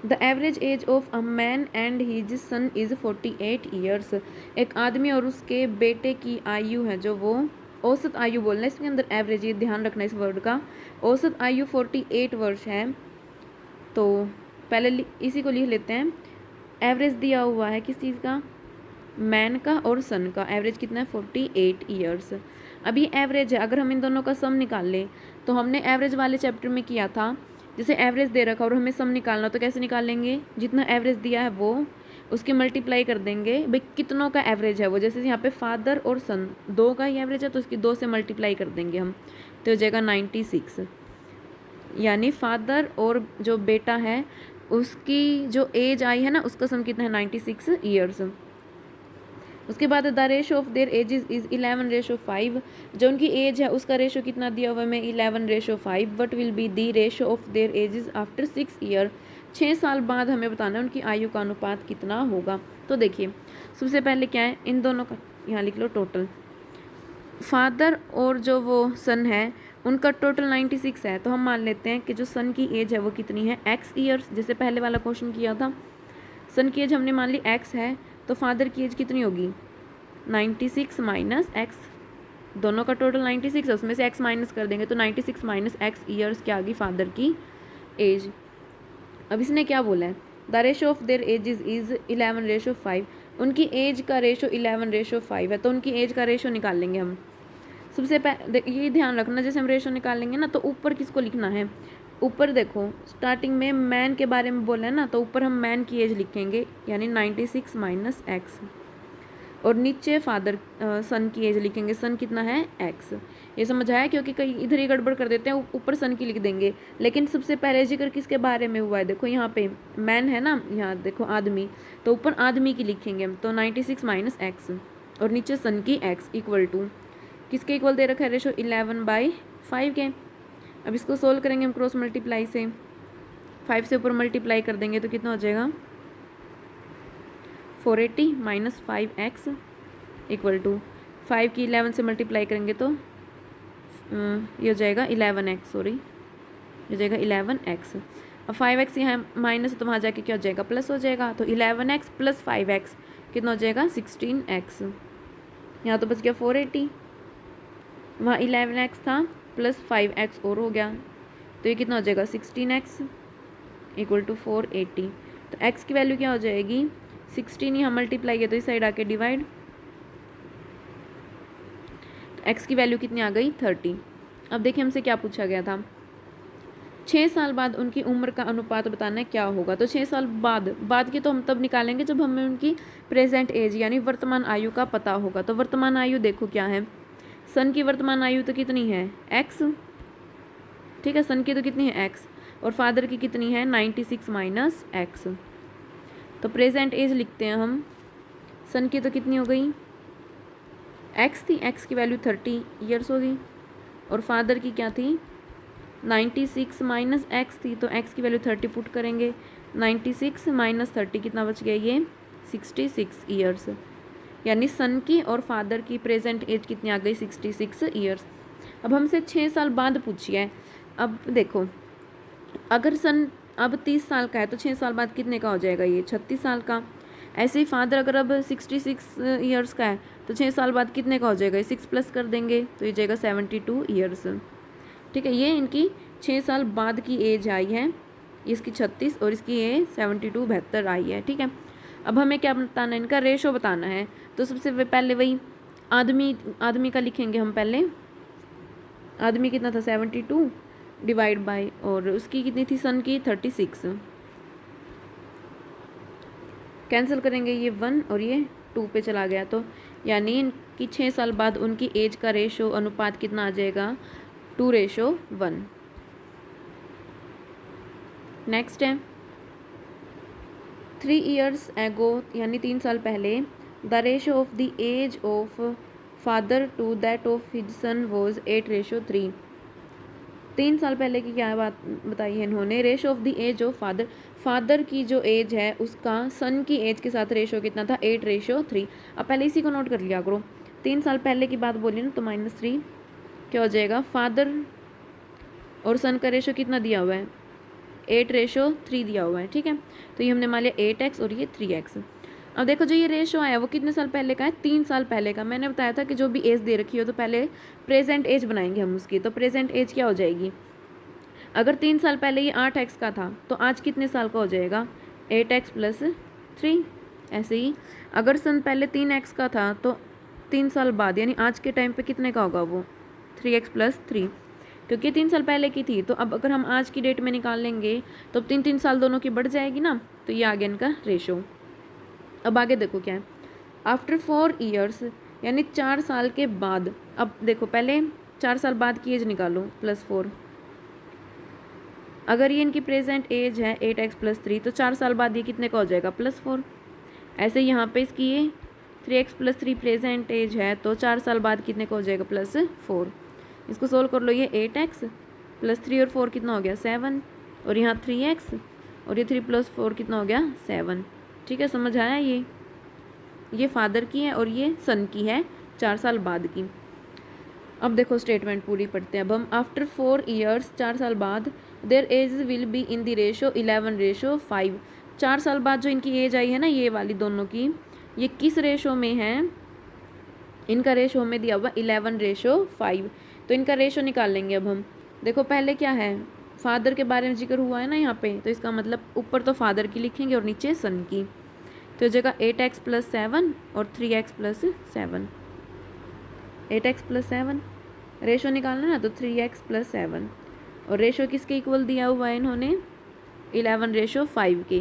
the average age of a man and his son is 48 years. एक आदमी और उसके बेटे की आयु है जो वो, औसत आयु बोलना है इसके अंदर, एवरेज, ये ध्यान रखना इस वर्ड का, औसत आयु 48 वर्ष है। तो पहले इसी को लिख लेते हैं, एवरेज दिया हुआ है किस चीज़ का, मैन का और सन का, एवरेज कितना है 48 ईयर्स। अब ये एवरेज है, अगर हम इन दोनों का सम निकाल लें, तो हमने एवरेज वाले चैप्टर में किया था, जैसे एवरेज दे रखा और हमें सम निकालना, तो कैसे निकालेंगे, जितना एवरेज दिया है वो उसकी मल्टीप्लाई कर देंगे, भाई कितनों का एवरेज है वो, जैसे यहाँ पे फादर और सन 2 का ही एवरेज है तो उसकी 2 से मल्टीप्लाई कर देंगे हम, तो हो जाएगा 96, यानी फादर और जो बेटा है उसकी जो एज आई है ना, उसका सम कितना है 96 ईयर्स। उसके बाद the ratio of their ages is 11:5, जो उनकी एज है उसका रेशो कितना दिया हुआ है में 11:5। What will be the ratio of their edges after 6 year, 6 साल बाद हमें बताना है उनकी आयु का अनुपात कितना होगा। तो देखिए सबसे पहले क्या है, इन दोनों का यहाँ लिख लो टोटल, फादर और जो वो सन है उनका टोटल 96 है, तो हम मान लेते हैं कि जो सन की एज है वो कितनी है, x ईयर्स, जैसे पहले वाला क्वेश्चन किया था, सन की एज हमने मान ली x है, तो फादर की एज कितनी होगी 96 माइनस x, दोनों का टोटल 96 है, उसमें से x माइनस कर देंगे तो 96 माइनस x ईयर्स क्या आ गई फादर की एज। अब इसने क्या बोला है, the ratio of their ages is 11:5, उनकी एज का रेशो 11:5 है, तो उनकी एज का रेशो निकाल लेंगे हम। सबसे पहले ये ध्यान रखना, जैसे हम रेशो निकालेंगे ना तो ऊपर किसको लिखना है, ऊपर देखो स्टार्टिंग में मैन के बारे में बोला है ना, तो ऊपर हम मैन की एज लिखेंगे यानी 96 माइनस एक्स, और नीचे फादर सन की एज लिखेंगे, सन कितना है एक्स। ये समझ आया, क्योंकि कई इधर ही गड़बड़ कर देते हैं, ऊपर सन की लिख देंगे, लेकिन सबसे पहले जिक्र किसके बारे में हुआ है, देखो यहाँ पे मैन है ना, यहाँ देखो आदमी, तो ऊपर आदमी की लिखेंगे हम, तो 96 माइनस एक्स और नीचे सन की एक्स इक्वल टू किसके इक्वल दे रखा है रेशो 11/5 के। अब इसको सोल्व करेंगे हम क्रॉस मल्टीप्लाई से, 5 से ऊपर मल्टीप्लाई कर देंगे तो कितना हो जाएगा 480 माइनस 5x इक्वल टू 5 की 11 से मल्टीप्लाई करेंगे तो ये हो जाएगा 11x, सॉरी ये हो जाएगा 11x। अब 5x यहाँ माइनस तो वहाँ जाके क्या हो जाएगा प्लस हो जाएगा, तो 11x प्लस 5x कितना हो जाएगा 16x। यहाँ तो बच गया 480, वहाँ 11x था प्लस 5x और हो गया, तो ये कितना हो जाएगा 16x इक्वल टू 480। तो x की वैल्यू क्या हो जाएगी 16, यहाँ मल्टीप्लाई किया तो इस साइड आके डिवाइड, तो x की वैल्यू कितनी आ गई 30। अब देखिए हमसे क्या पूछा गया था, 6 साल बाद उनकी उम्र का अनुपात बताना है क्या होगा। तो 6 साल बाद की तो हम तब निकालेंगे जब हमें उनकी प्रेजेंट एज यानी वर्तमान आयु का पता होगा। तो वर्तमान आयु देखो क्या है, सन की वर्तमान आयु तो कितनी है x, ठीक है, सन की तो कितनी है x, और फादर की कितनी है 96 माइनस एक्स। तो प्रेजेंट एज लिखते हैं हम, सन की तो कितनी हो गई x थी, x की वैल्यू 30 ईयर्स हो गई, और फादर की क्या थी 96 माइनस एक्स थी, तो x की वैल्यू 30 पुट करेंगे, 96 माइनस 30 कितना बच गया ये 66 ईयर्स, यानी सन की और फादर की प्रेजेंट एज कितनी आ गई 66 ईयर्स। अब हमसे 6 साल बाद पूछिए है। अब देखो अगर सन अब 30 साल का है तो 6 साल बाद कितने का हो जाएगा ये 36 साल का। ऐसे ही फादर अगर अब 66 ईयर्स का है तो 6 साल बाद कितने का हो जाएगा, 6 प्लस कर देंगे तो ये जाएगा 72 ईयर्स। ठीक है, ये इनकी 6 साल बाद की एज आई है, इसकी 36 और इसकी ये 72 72 आई है। ठीक है, अब हमें क्या बताना है, इनका रेशो बताना है। तो सबसे पहले वही आदमी का लिखेंगे हम पहले, आदमी कितना था 72 डिवाइड बाय, और उसकी कितनी थी सन की 36, कैंसिल करेंगे ये 1 और ये 2 पे चला गया, तो यानी इनकी 6 साल बाद उनकी एज का रेशो अनुपात कितना आ जाएगा 2:1। नेक्स्ट है 3 years ago यानी 3 साल पहले, the ratio of the age of father to that of his son was 8:3। 3 साल पहले की क्या बात बताई है इन्होंने, ratio of the age of father की जो एज है उसका सन की एज के साथ रेशो कितना था 8:3। अब पहले इसी को नोट कर लिया करो, 3 साल पहले की बात बोली ना, तो -3 क्या हो जाएगा, फादर और सन का रेशो कितना दिया हुआ है 8:3 दिया हुआ है। ठीक है, तो ये हमने मान लिया 8x और ये 3x। अब देखो जो ये रेशो आया वो कितने साल पहले का है 3 साल पहले का। मैंने बताया था कि जो भी एज दे रखी हो तो पहले प्रेजेंट एज बनाएंगे हम उसकी। तो प्रेजेंट एज क्या हो जाएगी, अगर 3 साल पहले ये 8x का था तो आज कितने साल का हो जाएगा 8x प्लस 3। ऐसे ही अगर सन पहले 3x का था तो 3 साल बाद यानी आज के टाइम पे कितने का होगा वो 3x प्लस 3, क्योंकि 3 साल पहले की थी। तो अब अगर हम आज की डेट में निकाल लेंगे तो 3-3 साल दोनों की बढ़ जाएगी ना, तो ये आ गया इनका रेशो। अब आगे देखो क्या है, आफ्टर 4 years यानी 4 साल के बाद। अब देखो पहले 4 साल बाद की एज निकालो +4, अगर ये इनकी प्रेजेंट एज है 8x प्लस 3 तो 4 साल बाद ये कितने का हो जाएगा +4। ऐसे यहाँ पे इसकी ये 3x प्लस 3 प्रेजेंट एज है तो 4 साल बाद कितने का हो जाएगा +4। इसको सोल्व कर लो, ये 8x प्लस 3 और 4 कितना हो गया 7, और यहाँ 3x और ये 3 + 4 कितना हो गया 7। ठीक है, समझ आया। ये फादर की है और ये सन की है 4 साल बाद की। अब देखो स्टेटमेंट पूरी पढ़ते हैं। अब हम आफ्टर 4 years 4 साल बाद their age will be in the ratio 11:5। 4 साल बाद जो इनकी एज आई है ना ये वाली दोनों की, ये किस रेशो में है, इनका रेशो में दिया हुआ 11:5। तो इनका रेशो निकाल लेंगे अब हम। देखो पहले क्या है, फादर के बारे में जिक्र हुआ है ना यहाँ पे, तो इसका मतलब ऊपर तो फादर की लिखेंगे और नीचे सन की। तो जगह 8x प्लस 7 और 3x plus 7, 8x plus 7 ratio निकालना ना, तो 3x प्लस 7, और रेशो किसके इक्वल दिया हुआ है इन्होंने 11:5 के,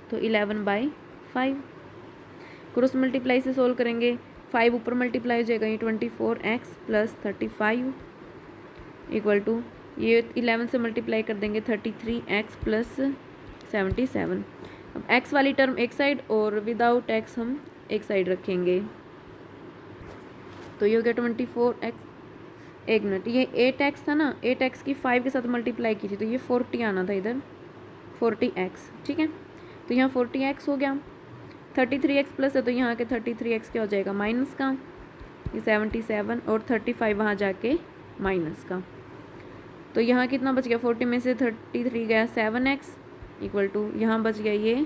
तो 11/5। क्रॉस मल्टीप्लाई से सोल्व करेंगे, 5 ऊपर मल्टीप्लाई हो जाएगा, ये 24x प्लस 35 इक्वल टू, ये 11 से मल्टीप्लाई कर देंगे 33x प्लस 77। अब x वाली टर्म एक साइड और विदाउट x हम एक साइड रखेंगे, तो ये हो गया 24x। एक मिनट, ये 8x था ना, 8x की 5 के साथ मल्टीप्लाई की थी, तो ये 40 आना था इधर, 40x, ठीक है। तो यहाँ 40x हो गया, 33x प्लस है तो यहाँ के 33x क्या हो जाएगा माइनस का, ये 77 और 35 वहाँ जाके माइनस का, तो यहाँ कितना बच गया, 40 में से 33 गया 7x इक्वल टू, यहाँ बच गया ये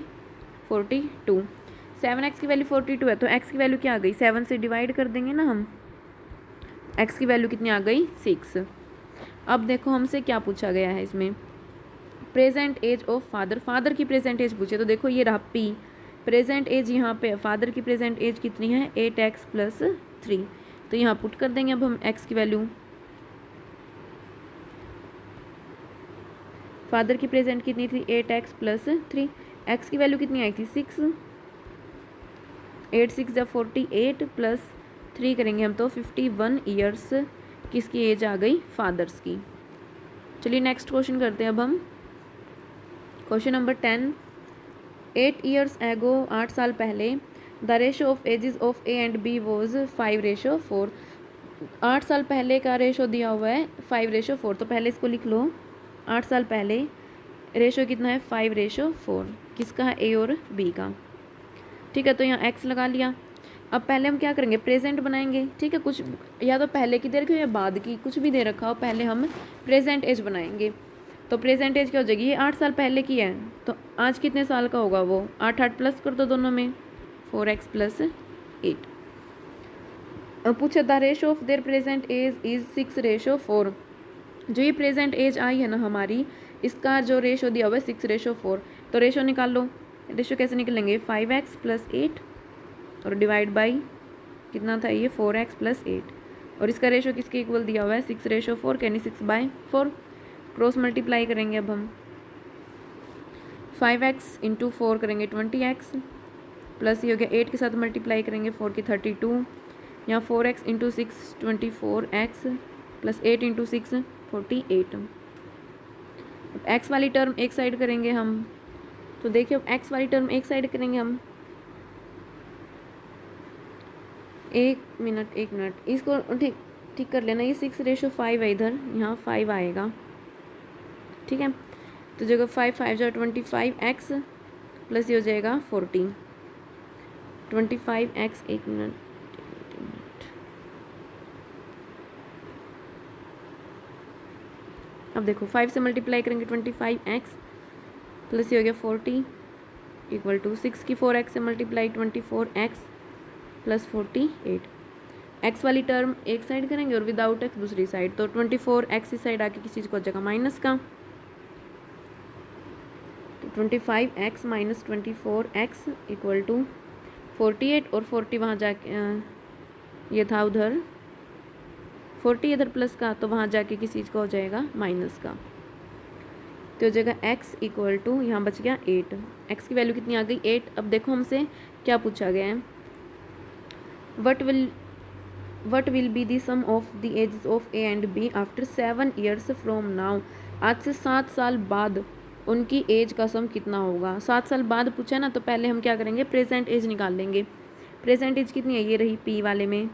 42। 7x की वैल्यू 42 है, तो x की वैल्यू क्या आ गई, 7 से डिवाइड कर देंगे ना हम, x की वैल्यू कितनी आ गई 6। अब देखो हमसे क्या पूछा गया है इसमें, present age of father, father की प्रेजेंट एज पूछे, तो देखो ये रहा p, प्रेजेंट एज यहाँ पे फादर की प्रेजेंट एज कितनी है 8x प्लस 3, तो यहाँ पुट कर देंगे अब हम x की वैल्यू, फादर की प्रेजेंट कितनी थी 8x प्लस 3, x की वैल्यू कितनी आई थी 6, 8 6 या 48 प्लस 3 करेंगे हम तो 51 ईयर्स किसकी एज आ गई फादर्स की। चलिए नेक्स्ट क्वेश्चन करते हैं अब हम, क्वेश्चन नंबर 10। 8 ईयर्स एगो, 8 साल पहले, the ratio of ages of A and B was 5:4। 8 साल पहले का रेशो दिया हुआ है 5:4, तो पहले इसको लिख लो, 8 साल पहले रेशो कितना है 5:4, किसका है ए और बी का, ठीक है। तो यहाँ x लगा लिया। अब पहले हम क्या करेंगे, प्रेजेंट बनाएंगे, ठीक है, कुछ या तो पहले की दे रखी हो या बाद की, कुछ भी दे रखा हो, पहले हम प्रेजेंट एज बनाएंगे। तो प्रेजेंट एज क्या हो जाएगी, ये 8 साल पहले की है, तो आज कितने साल का होगा वो, 8 8 प्लस कर दो दोनों में, 4x प्लस 8। अब पूछा the ratio of their present age is 6:4, जो ये प्रेजेंट एज आई है ना हमारी, इसका जो रेशो दिया हुआ है 6:4, तो रेशो निकाल लो। रेशो कैसे निकलेंगे, 5x प्लस 8 और डिवाइड बाई कितना था ये 4x प्लस 8, और इसका रेशो किसके इक्वल दिया हुआ है 6:4, कैनी 6/4। क्रॉस मल्टीप्लाई करेंगे अब हम, 5x इंटू 4 करेंगे 20x, प्लस ये हो गया 8 के साथ मल्टीप्लाई करेंगे 4 की 32, यहाँ 4x into 6 24x plus 8 into 6 48। x वाली टर्म एक साइड करेंगे हम, तो देखिए अब x वाली टर्म एक साइड करेंगे हम, एक मिनट इसको ठीक कर लेना, ये 6:5 है इधर, यहाँ 5 आएगा, ठीक है। तो जगह 5 5 जो 25x प्लस ये हो जाएगा 40, 25x, एक मिनट, अब देखो 5 से मल्टीप्लाई करेंगे 25x प्लस ये हो गया 40 इक्वल टू 6 की 4x से मल्टीप्लाई 24x प्लस 48। x वाली टर्म एक साइड करेंगे और विदाउट x दूसरी साइड, तो 24x इस साइड आके किसी चीज़ को हो जाएगा माइनस का, तो 25x minus 24x equal to 48, और 40 वहाँ जाके ये था उधर 40 इधर प्लस का, तो वहाँ जाके किसी चीज़ का हो जाएगा माइनस का, तो जगह x इक्वल टू यहाँ बच गया 8, x की वैल्यू कितनी आ गई 8। अब देखो हमसे क्या पूछा गया है, what will be the sum of the ages of A and B after 7 years from now, आज से 7 साल बाद उनकी एज का सम कितना होगा। 7 साल बाद पूछा है ना, तो पहले हम क्या करेंगे प्रेजेंट एज निकाल लेंगे। प्रेजेंट एज कितनी है, ये रही p वाले में,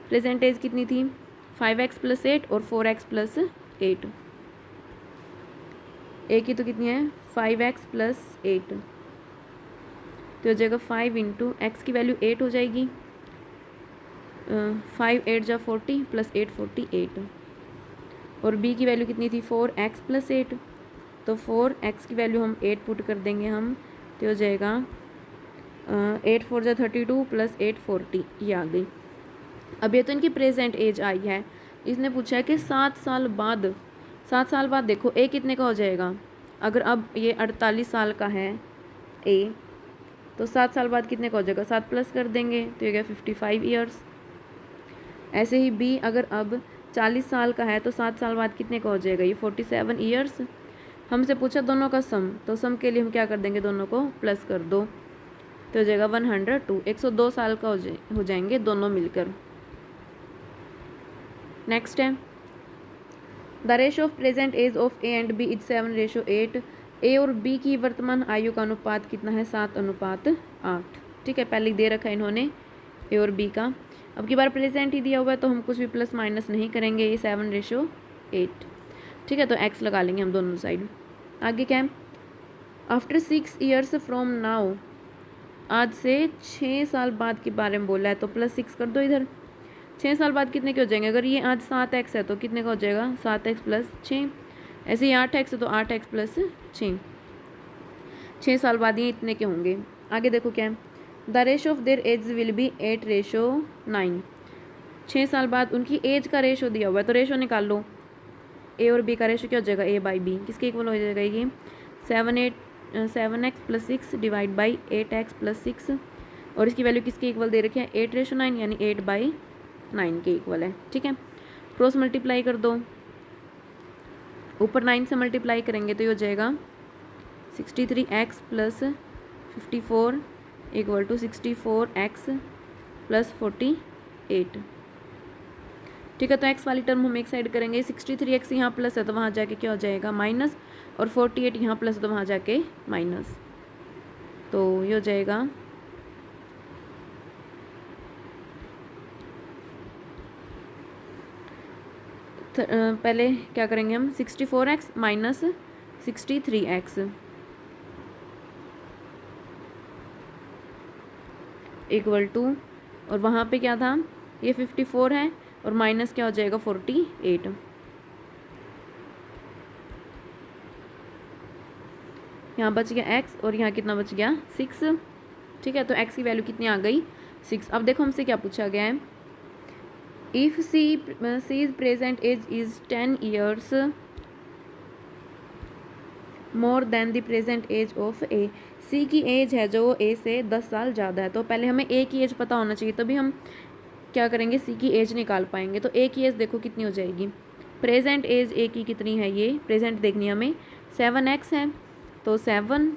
प्रेजेंट एज कितनी थी 5x प्लस 8 और 4x प्लस 8, ए की तो कितनी है 5x प्लस 8, तो हो जाएगा 5 इंटू एक्स की वैल्यू 8 हो जाएगी, 5 8 जा 40 प्लस 8 48, और b की वैल्यू कितनी थी 4x प्लस 8, तो 4x की वैल्यू हम 8 पुट कर देंगे हम, तो हो जाएगा 8 4 जा 32 प्लस 8 40, ये आ गई। अब ये तो इनकी प्रेजेंट एज आई है, इसने पूछा है कि 7 साल बाद, 7 साल बाद देखो ए कितने का हो जाएगा, अगर अब ये 48 साल का है ए, तो 7 साल बाद कितने का हो जाएगा, 7 प्लस कर देंगे तो ये गया 55 ईयर्स। ऐसे ही बी अगर अब 40 साल का है तो 7 साल बाद कितने का हो जाएगा, ये 47 ईयर्स। हमसे पूछा दोनों का सम, तो सम के लिए हम क्या कर देंगे, दोनों को प्लस कर दो तो हो जाएगा 102, 102 साल का हो जाएंगे दोनों मिलकर। नेक्स्ट है the ratio of present age of A and B is 7:8। A और बी की वर्तमान आयु का अनुपात कितना है, 7:8। ठीक है, पहले दे रखा है इन्होंने ए और बी का, अब की बार प्रेजेंट ही दिया हुआ है तो हम कुछ भी प्लस माइनस नहीं करेंगे, ये 7:8। ठीक है, तो एक्स लगा लेंगे हम दोनों साइड। आगे क्या है, आफ्टर 6 ईयर्स फ्रॉम नाउ, आज से 6 साल बाद के बारे में बोला है तो +6 कर दो इधर। 6 साल बाद कितने के हो जाएंगे, अगर ये आज 7x है तो कितने का हो जाएगा, 7x + 6। ऐसे ही 8x है तो 8x + 6। 6 साल बाद ये इतने के होंगे। आगे देखो क्या है, the ratio of their age will be 8:9। 6 साल बाद उनकी एज का रेशो दिया हुआ है तो रेशो निकाल लो। ए और बी का रेशो क्या हो जाएगा, A/B किसके इक्वल हो जाएगा, ये 7x + 6 डिवाइड बाई 8x + 6, और इसकी वैल्यू किसके इक्वल दे रखी है, 8:9 यानी 8/9 के इक्वल है। ठीक है, क्रॉस मल्टीप्लाई कर दो, ऊपर 9 से मल्टीप्लाई करेंगे तो ये हो जाएगा 63x + 54 = 64x + 48। ठीक है, तो x वाली टर्म हम एक साइड करेंगे, 63x यहाँ प्लस है तो वहाँ जाके क्या हो जाएगा माइनस, और 48 यहाँ प्लस है तो वहाँ जाके माइनस, तो ये हो जाएगा पहले क्या करेंगे हम, 64x - 63x = और वहाँ पे क्या था, ये 54 है और माइनस क्या हो जाएगा 48। यहाँ बच गया x और यहाँ कितना बच गया 6। ठीक है, तो x की वैल्यू कितनी आ गई 6। अब देखो हमसे क्या पूछा गया है, if C's present age is 10 years more than the present age of A. C की एज है जो ए से 10 साल ज़्यादा है, तो पहले हमें ए की एज पता होना चाहिए तभी हम क्या करेंगे, सी की एज निकाल पाएंगे। तो ए की एज देखो कितनी हो जाएगी, प्रेजेंट एज ए की कितनी है, ये प्रेजेंट देखनी है हमें, 7x है तो 7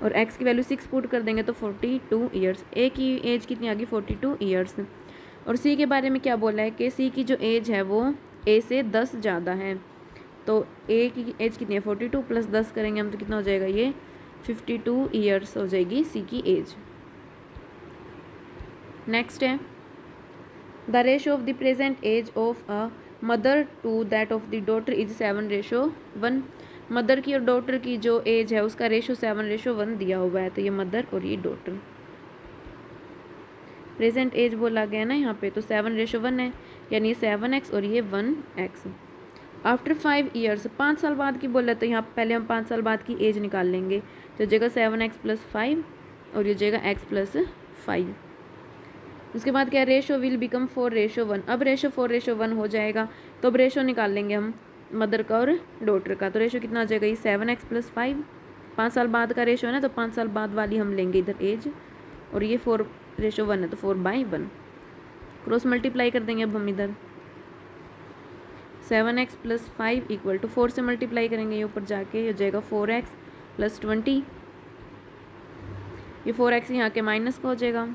और x की वैल्यू 6 पुट कर देंगे तो 42 ईयर्स। ए की एज कितनी आ गई 42 ईयर्स। और सी के बारे में क्या बोला है कि सी की जो एज है वो ए से 10 ज़्यादा है, तो ए की एज कितनी है 42 + 10 करेंगे हम तो कितना हो जाएगा, ये 52 ईयर्स हो जाएगी सी की एज। नेक्स्ट है the ratio of the present age of a mother to that of the daughter is 7:1। Mother की और डॉटर की जो एज है उसका रेशो 7:1 दिया हुआ है, तो ये मदर और ये डॉटर। प्रेजेंट एज बोला गया ना यहाँ पे, तो 7:1 है यानी ये 7x और ये 1x। आफ्टर 5 ईयर्स, 5 साल बाद की बोला तो यहाँ पहले हम 5 साल बाद की एज निकाल लेंगे, तो जगह 7x + 5 और ये जगह x + 5। उसके बाद क्या, रेशो विल बिकम 4:1। अब रेशो 4:1 हो जाएगा, तो अब रेशो निकाल लेंगे हम मदर का और डॉटर का, तो रेशो कितना आ जाएगा, ये 7x + 5। 5 साल बाद का रेशो है ना, तो 5 साल बाद वाली हम लेंगे इधर एज, और ये 4:1 है तो 4/1। क्रॉस मल्टीप्लाई कर देंगे अब हम इधर, 7x + 5 = 4 से मल्टीप्लाई करेंगे ये ऊपर जाके हो जाएगा 4x + 20। ये 4x यहाँ के माइनस का हो जाएगा,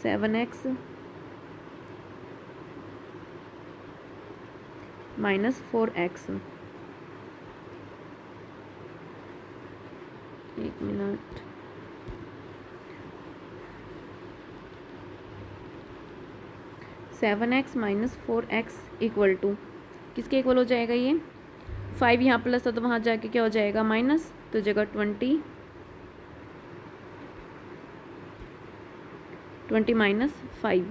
7x - 4x। एक मिनट, (7x - 4x) = किसके इक्वल हो जाएगा, ये 5 यहाँ प्लस है तो वहाँ जाके क्या हो जाएगा माइनस, तो जगह 20 - 5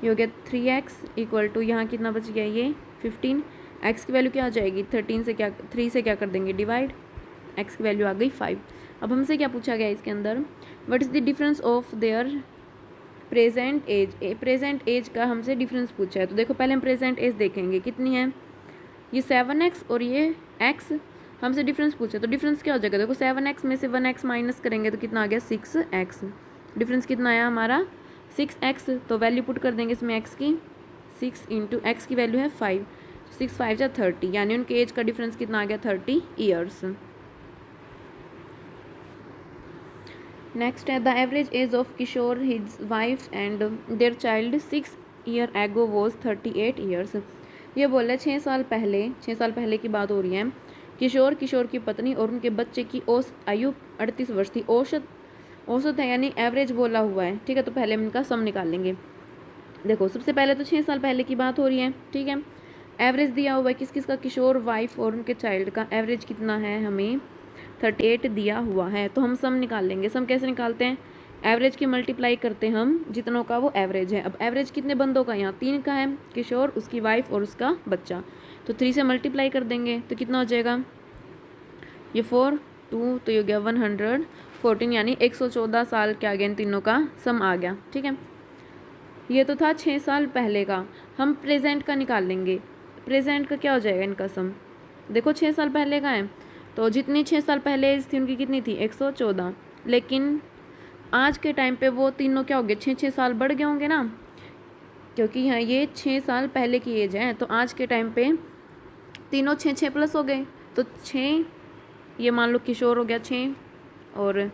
ये हो गया 3x = यहाँ कितना बच गया, ये 15। x की वैल्यू क्या आ जाएगी, 3 से क्या कर देंगे डिवाइड, x की वैल्यू आ गई 5। अब हमसे क्या पूछा गया इसके अंदर, what is the difference of their present age. Present age का हमसे डिफरेंस पूछा है, तो देखो पहले हम प्रेजेंट एज देखेंगे कितनी है, ये 7x और ये x, हमसे डिफरेंस पूछे तो डिफरेंस क्या हो जाएगा, देखो 7x में से 1x माइनस करेंगे तो कितना आ गया 6x। डिफरेंस कितना आया हमारा 6x, तो वैल्यू पुट कर देंगे इसमें x की, 6 इंटू एक्स की वैल्यू है 5, 6 5 जा 30, यानी उनके एज का डिफरेंस कितना आ गया 30 ईयर्स। नेक्स्ट है the average age of Kishore his wife and their child 6 year ago was 38 years. ये बोल रहे 6 साल पहले की बात हो रही है। किशोर की पत्नी और उनके बच्चे की औसत आयु 38 वर्ष थी। औसत है यानी एवरेज बोला हुआ है, ठीक है। तो पहले हम इनका सम निकाल लेंगे। देखो सबसे पहले तो 6 साल पहले की बात हो रही है, ठीक है। एवरेज दिया हुआ है किस किस का, किशोर, वाइफ और उनके चाइल्ड का एवरेज कितना है, हमें 38 दिया हुआ है। तो हम सम निकाल लेंगे। सम कैसे निकालते हैं, एवरेज की मल्टीप्लाई करते हैं हम जितनों का वो एवरेज है। अब एवरेज कितने बंदों का, यहाँ 3 का है, किशोर, उसकी वाइफ और उसका बच्चा। तो 3 से मल्टीप्लाई कर देंगे तो कितना हो जाएगा, ये 4 2, तो ये हो गया 114, यानी 114 साल के आ गया, इन तीनों का सम आ गया, ठीक है। ये तो था 6 साल पहले का। हम प्रेजेंट का निकाल लेंगे। प्रेजेंट का क्या हो जाएगा इनका सम, देखो 6 साल पहले का है तो जितनी 6 साल पहले एज थी उनकी कितनी थी 114, लेकिन आज के टाइम पे वो तीनों क्या हो गए 6-6 साल बढ़ गए होंगे ना, क्योंकि यहाँ ये 6 साल पहले की एज है। तो आज के टाइम पे तीनों 6-6 प्लस हो गए, तो 6, ये मान लो किशोर हो गया 6, और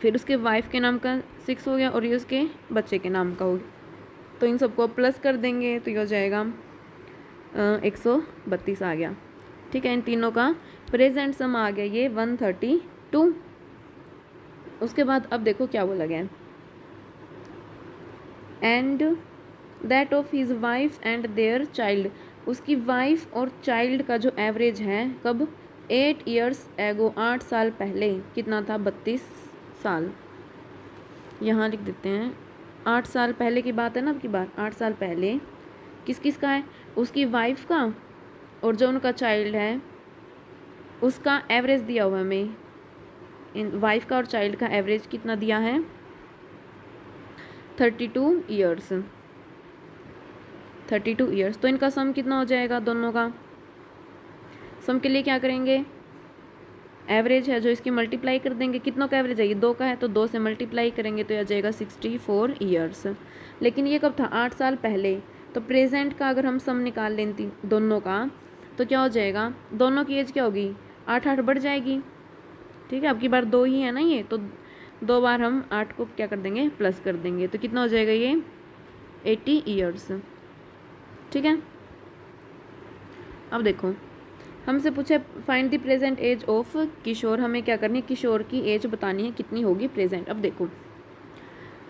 फिर उसके वाइफ के नाम का 6 हो गया, और ये उसके बच्चे के नाम का हो गया। तो इन सबको प्लस कर देंगे तो ये हो जाएगा 132 आ गया, ठीक है। इन तीनों का प्रेजेंट सम आ गया ये 132। उसके बाद अब देखो क्या बोला गया, and that of his wife and their child, उसकी वाइफ और चाइल्ड का जो एवरेज है कब, 8 ईयर्स एगो, 8 साल पहले कितना था 32 साल। यहाँ लिख देते हैं 8 साल पहले की बात है ना, अब की बात 8 साल पहले किस किस का है, उसकी वाइफ का और जो उनका चाइल्ड है उसका एवरेज दिया हुआ है हमें। इन वाइफ का और चाइल्ड का एवरेज कितना दिया है 32 ईयर्स, 32 ईयर्स। तो इनका सम कितना हो जाएगा, दोनों का सम के लिए क्या करेंगे, एवरेज है जो इसकी मल्टीप्लाई कर देंगे। कितनों का एवरेज है, ये 2 का है तो 2 से मल्टीप्लाई करेंगे तो यह आ जाएगा 64 ईयर्स। लेकिन ये कब था 8 साल पहले। तो प्रेजेंट का अगर हम सम निकाल लें दोनों का तो क्या हो जाएगा, दोनों की एज क्या होगी 8-8 बढ़ जाएगी, ठीक है। अब की बार 2 ही है ना ये, तो 2 बार हम 8 को क्या कर देंगे प्लस कर देंगे, तो कितना हो जाएगा ये 80 ईयर्स, ठीक है। अब देखो हमसे पूछे find the present age of Kishore, हमें क्या करनी है, किशोर की एज बतानी है कितनी होगी प्रेजेंट। अब देखो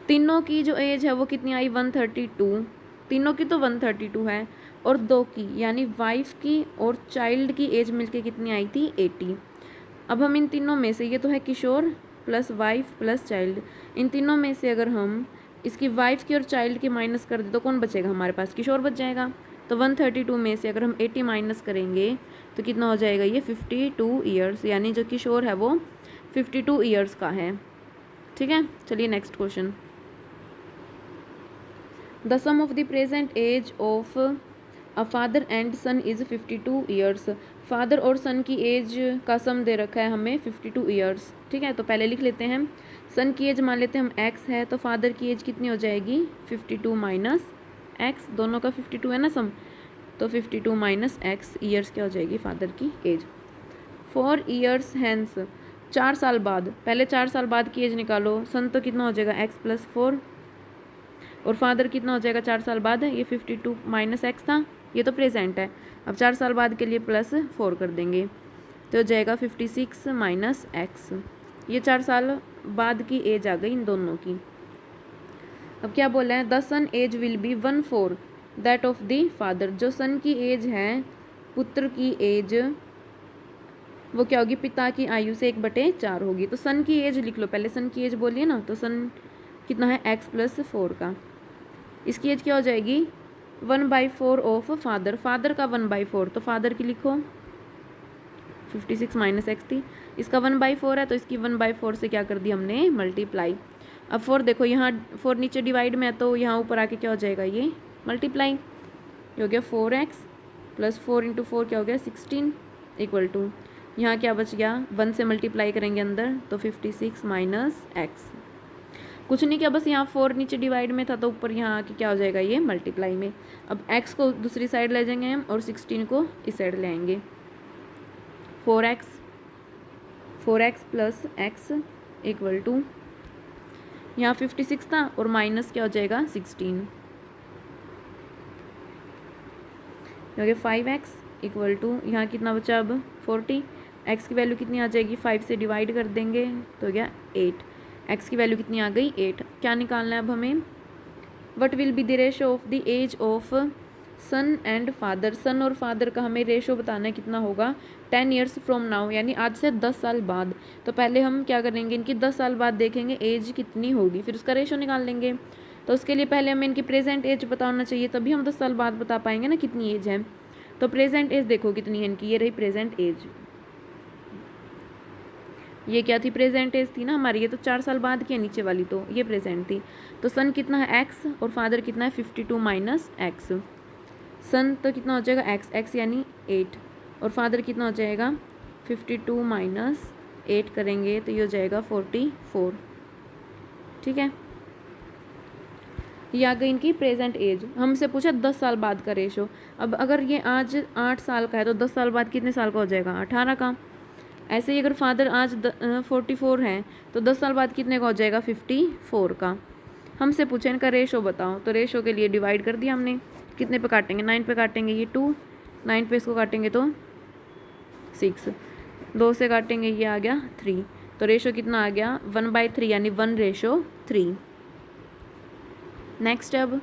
तीनों की जो एज है वो कितनी आई 132, तीनों की तो 132 है, और 2 की यानी वाइफ की और चाइल्ड की एज मिलके कितनी आई थी 80। अब हम इन तीनों में से, ये तो है किशोर प्लस वाइफ प्लस चाइल्ड, इन तीनों में से अगर हम इसकी वाइफ की और चाइल्ड की माइनस कर दे तो कौन बचेगा हमारे पास, किशोर बच जाएगा। तो 132 में से अगर हम 80 माइनस करेंगे तो कितना हो जाएगा ये 52 ईयर्स, यानी जो किशोर है वो 52 ईयर्स का है, ठीक है। चलिए next question, the sum of the present age of a father and son is 52 years. Father और सन की एज का सम दे रखा है हमें 52 ईयर्स, ठीक है। तो पहले लिख लेते हैं, सन की एज मान लेते हैं हम x है, तो फादर की एज कितनी हो जाएगी 52 माइनस एक्स, दोनों का 52 है ना सम, तो 52 माइनस एक्स ईयर्स क्या हो जाएगी फादर की एज। 4 ईयर्स हैंस, 4 साल बाद, पहले 4 साल बाद की एज निकालो, सन तो कितना हो जाएगा x प्लस 4, और फादर कितना हो जाएगा 4 साल बाद, ये 52 माइनस एक्स था, ये तो प्रेजेंट है। अब 4 साल बाद के लिए प्लस 4 कर देंगे तो हो जाएगा 56 माइनस एक्स, ये 4 साल बाद की एज आ गई इन दोनों की। अब क्या बोला है, the son age will be 1/4 that of the father, जो सन की एज है पुत्र की एज वो क्या होगी, पिता की आयु से 1/4 होगी। तो सन की एज लिख लो, पहले सन की एज बोलिए ना, तो सन कितना है x प्लस 4 का, इसकी एज क्या हो जाएगी 1/4 ऑफ फादर, फादर का 1/4, तो फादर की लिखो 56 माइनस एक्स थी, इसका 1/4 है तो इसकी 1/4 से क्या कर दी हमने मल्टीप्लाई। अब 4 देखो यहाँ 4 नीचे डिवाइड में है तो यहाँ ऊपर आके क्या हो जाएगा ये मल्टीप्लाई, ये हो गया 4x प्लस 4 इंटू 4 क्या हो गया 16 इक्वल टू यहाँ क्या बच गया, 1 से मल्टीप्लाई करेंगे अंदर तो 56 माइनस एक्स, कुछ नहीं किया, बस यहाँ 4 नीचे डिवाइड में था तो ऊपर यहाँ आके क्या हो जाएगा ये मल्टीप्लाई में। अब x को दूसरी साइड ले जाएंगे हम और 16 को इस साइड ले आएंगे। 4x plus x equal to, यहाँ 56 था और माइनस क्या हो जाएगा 16, हो गया 5x इक्वल टू, यहाँ कितना बचा अब 40, x की वैल्यू कितनी आ जाएगी, 5 से डिवाइड कर देंगे तो हो गया 8, x की वैल्यू कितनी आ गई 8। क्या निकालना है अब हमें, what will be the ratio of the age of son and father, son और फादर का हमें रेशो बताना है कितना होगा 10 ईयर्स फ्रॉम नाउ, यानी आज से 10 साल बाद। तो पहले हम क्या करेंगे, इनकी 10 साल बाद देखेंगे एज कितनी होगी, फिर उसका रेशो निकाल लेंगे। तो उसके लिए पहले हमें इनकी प्रेजेंट एज पता होना चाहिए, तभी हम 10 साल बाद बता पाएंगे ना कितनी एज है। तो प्रेजेंट एज देखो कितनी है इनकी, ये रही प्रेजेंट एज, ये क्या थी प्रेजेंट एज थी ना हमारी, ये तो 4 साल बाद की है नीचे वाली, तो ये प्रेजेंट थी। तो सन कितना है एक्स और फादर कितना है 52 माइनस एक्स, सन तो कितना हो जाएगा एक्स यानी 8 और फादर कितना हो जाएगा 52 माइनस 8 करेंगे तो ये हो जाएगा 44, ठीक है। ये आ गई इनकी प्रेजेंट एज। हमसे पूछा 10 साल बाद का रेशो, अब अगर ये आज 8 साल का है तो 10 साल बाद कितने साल का हो जाएगा 18 का। ऐसे ही अगर फादर आज 44 है तो 10 साल बाद कितने का हो जाएगा 54 का। हमसे पूछा इनका रेशो बताओ, तो रेशो के लिए डिवाइड कर दिया हमने, कितने पे काटेंगे 9 पे काटेंगे, ये 2, 9 पे इसको काटेंगे तो 6, 2 से काटेंगे ये आ गया 3, तो रेशो कितना आ गया 1/3 यानी 1:3। नेक्स्ट अब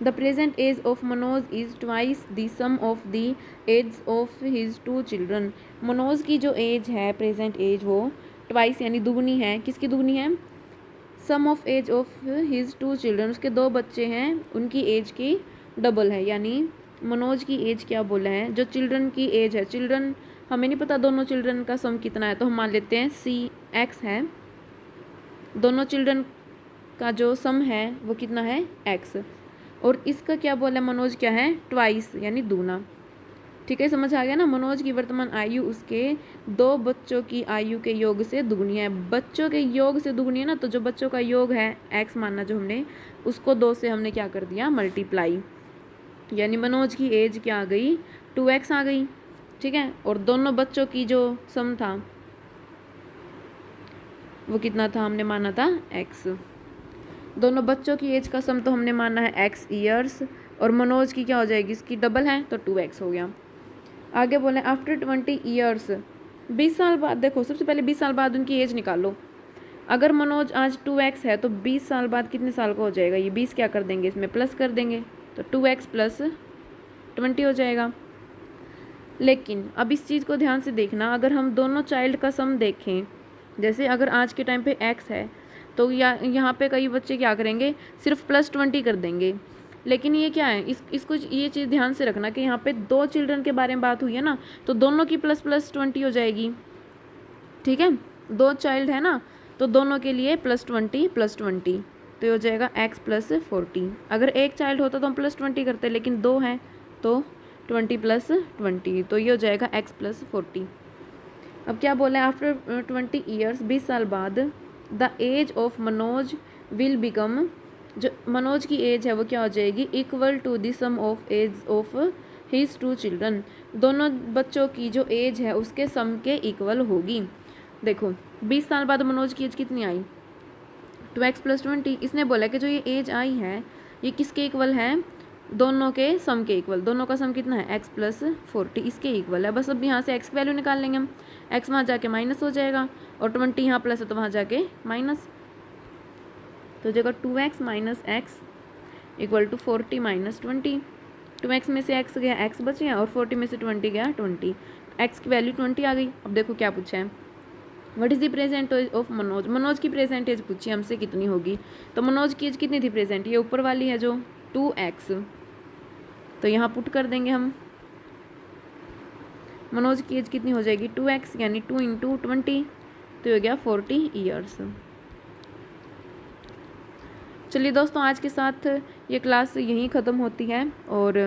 the present age of Manoj is twice the sum of the age of his 2 children. Manoj की जो एज है प्रेजेंट एज वो ट्वाइस यानी दुगनी है, किसकी दुगनी है, sum of age of his 2 children, उसके 2 बच्चे हैं उनकी एज की डबल है, यानी मनोज की एज क्या बोला है, जो चिल्ड्रन की एज है, चिल्ड्रन हमें नहीं पता दोनों चिल्ड्रन का सम कितना है, तो हम मान लेते हैं CX है, दोनों चिल्ड्रन का जो सम है वो कितना है X, और इसका क्या बोला मनोज क्या है ट्वाइस यानी दूना, ठीक है समझ आ गया ना। मनोज की वर्तमान आयु उसके 2 बच्चों की आयु के योग से दुगनी है, बच्चों के योग से दुगनी है ना, तो जो बच्चों का योग है x मानना जो हमने, उसको 2 से हमने क्या कर दिया मल्टीप्लाई, यानी मनोज की एज क्या आ गई 2x आ गई, ठीक है। और दोनों बच्चों की जो सम था वो कितना था, हमने माना था x, दोनों बच्चों की एज का सम तो हमने माना है x ईयर्स, और मनोज की क्या हो जाएगी, इसकी डबल है तो 2x हो गया। आगे बोले आफ्टर 20 ईयर्स, 20 साल बाद, देखो सबसे पहले 20 साल बाद उनकी एज निकालो। अगर मनोज आज 2x है तो 20 साल बाद कितने साल का हो जाएगा, ये 20 क्या कर देंगे इसमें प्लस कर देंगे तो 2x प्लस 20 हो जाएगा। लेकिन अब इस चीज़ को ध्यान से देखना, अगर हम दोनों चाइल्ड का सम देखें, जैसे अगर आज के टाइम पे x है तो यहाँ पे कई बच्चे क्या करेंगे सिर्फ +20 कर देंगे, लेकिन ये क्या है इसको ये चीज़ ध्यान से रखना कि यहाँ पे 2 चिल्ड्रन के बारे में बात हुई है ना, तो दोनों की +20 हो जाएगी, ठीक है। 2 चाइल्ड है ना तो दोनों के लिए +20 तो ये हो जाएगा x + 40। अगर एक चाइल्ड होता तो हम +20 करते, लेकिन 2 हैं तो 20 + 20 तो ये हो जाएगा x + 40। अब क्या बोला है आफ्टर 20 ईयर्स, 20 साल बाद the age of Manoj will become, जो मनोज की एज है वो क्या हो जाएगी equal to the sum of age of his 2 children, दोनों बच्चों की जो एज है उसके सम के इक्वल होगी। देखो 20 साल बाद मनोज की एज कितनी आई 2x + 20, इसने बोला कि जो ये एज आई है ये किसके इक्वल है, दोनों के सम के इक्वल, दोनों का सम कितना है x + 40 इसके इक्वल है। बस अब यहाँ से x की वैल्यू निकाल लेंगे हम, x वहाँ जाके माइनस हो जाएगा और 20 यहाँ प्लस है तो वहाँ जाके माइनस, तो जगह 2x - x = 40 - 20, 2x में से x गया x बच गया और 40 में से 20 गया 20, x की वैल्यू 20 आ गई। अब देखो क्या पूछा है, what is the present age of Manoj, Manoj की प्रेजेंट एज पूछी हमसे कितनी होगी, तो मनोज की एज कितनी थी प्रेजेंट, ये ऊपर वाली है जो 2x, तो यहाँ पुट कर देंगे हम, मनोज की एज कितनी हो जाएगी 2x यानी 2 × 20 तो हो गया 40 ईयर्स। चलिए दोस्तों आज के साथ ये क्लास यहीं ख़त्म होती है और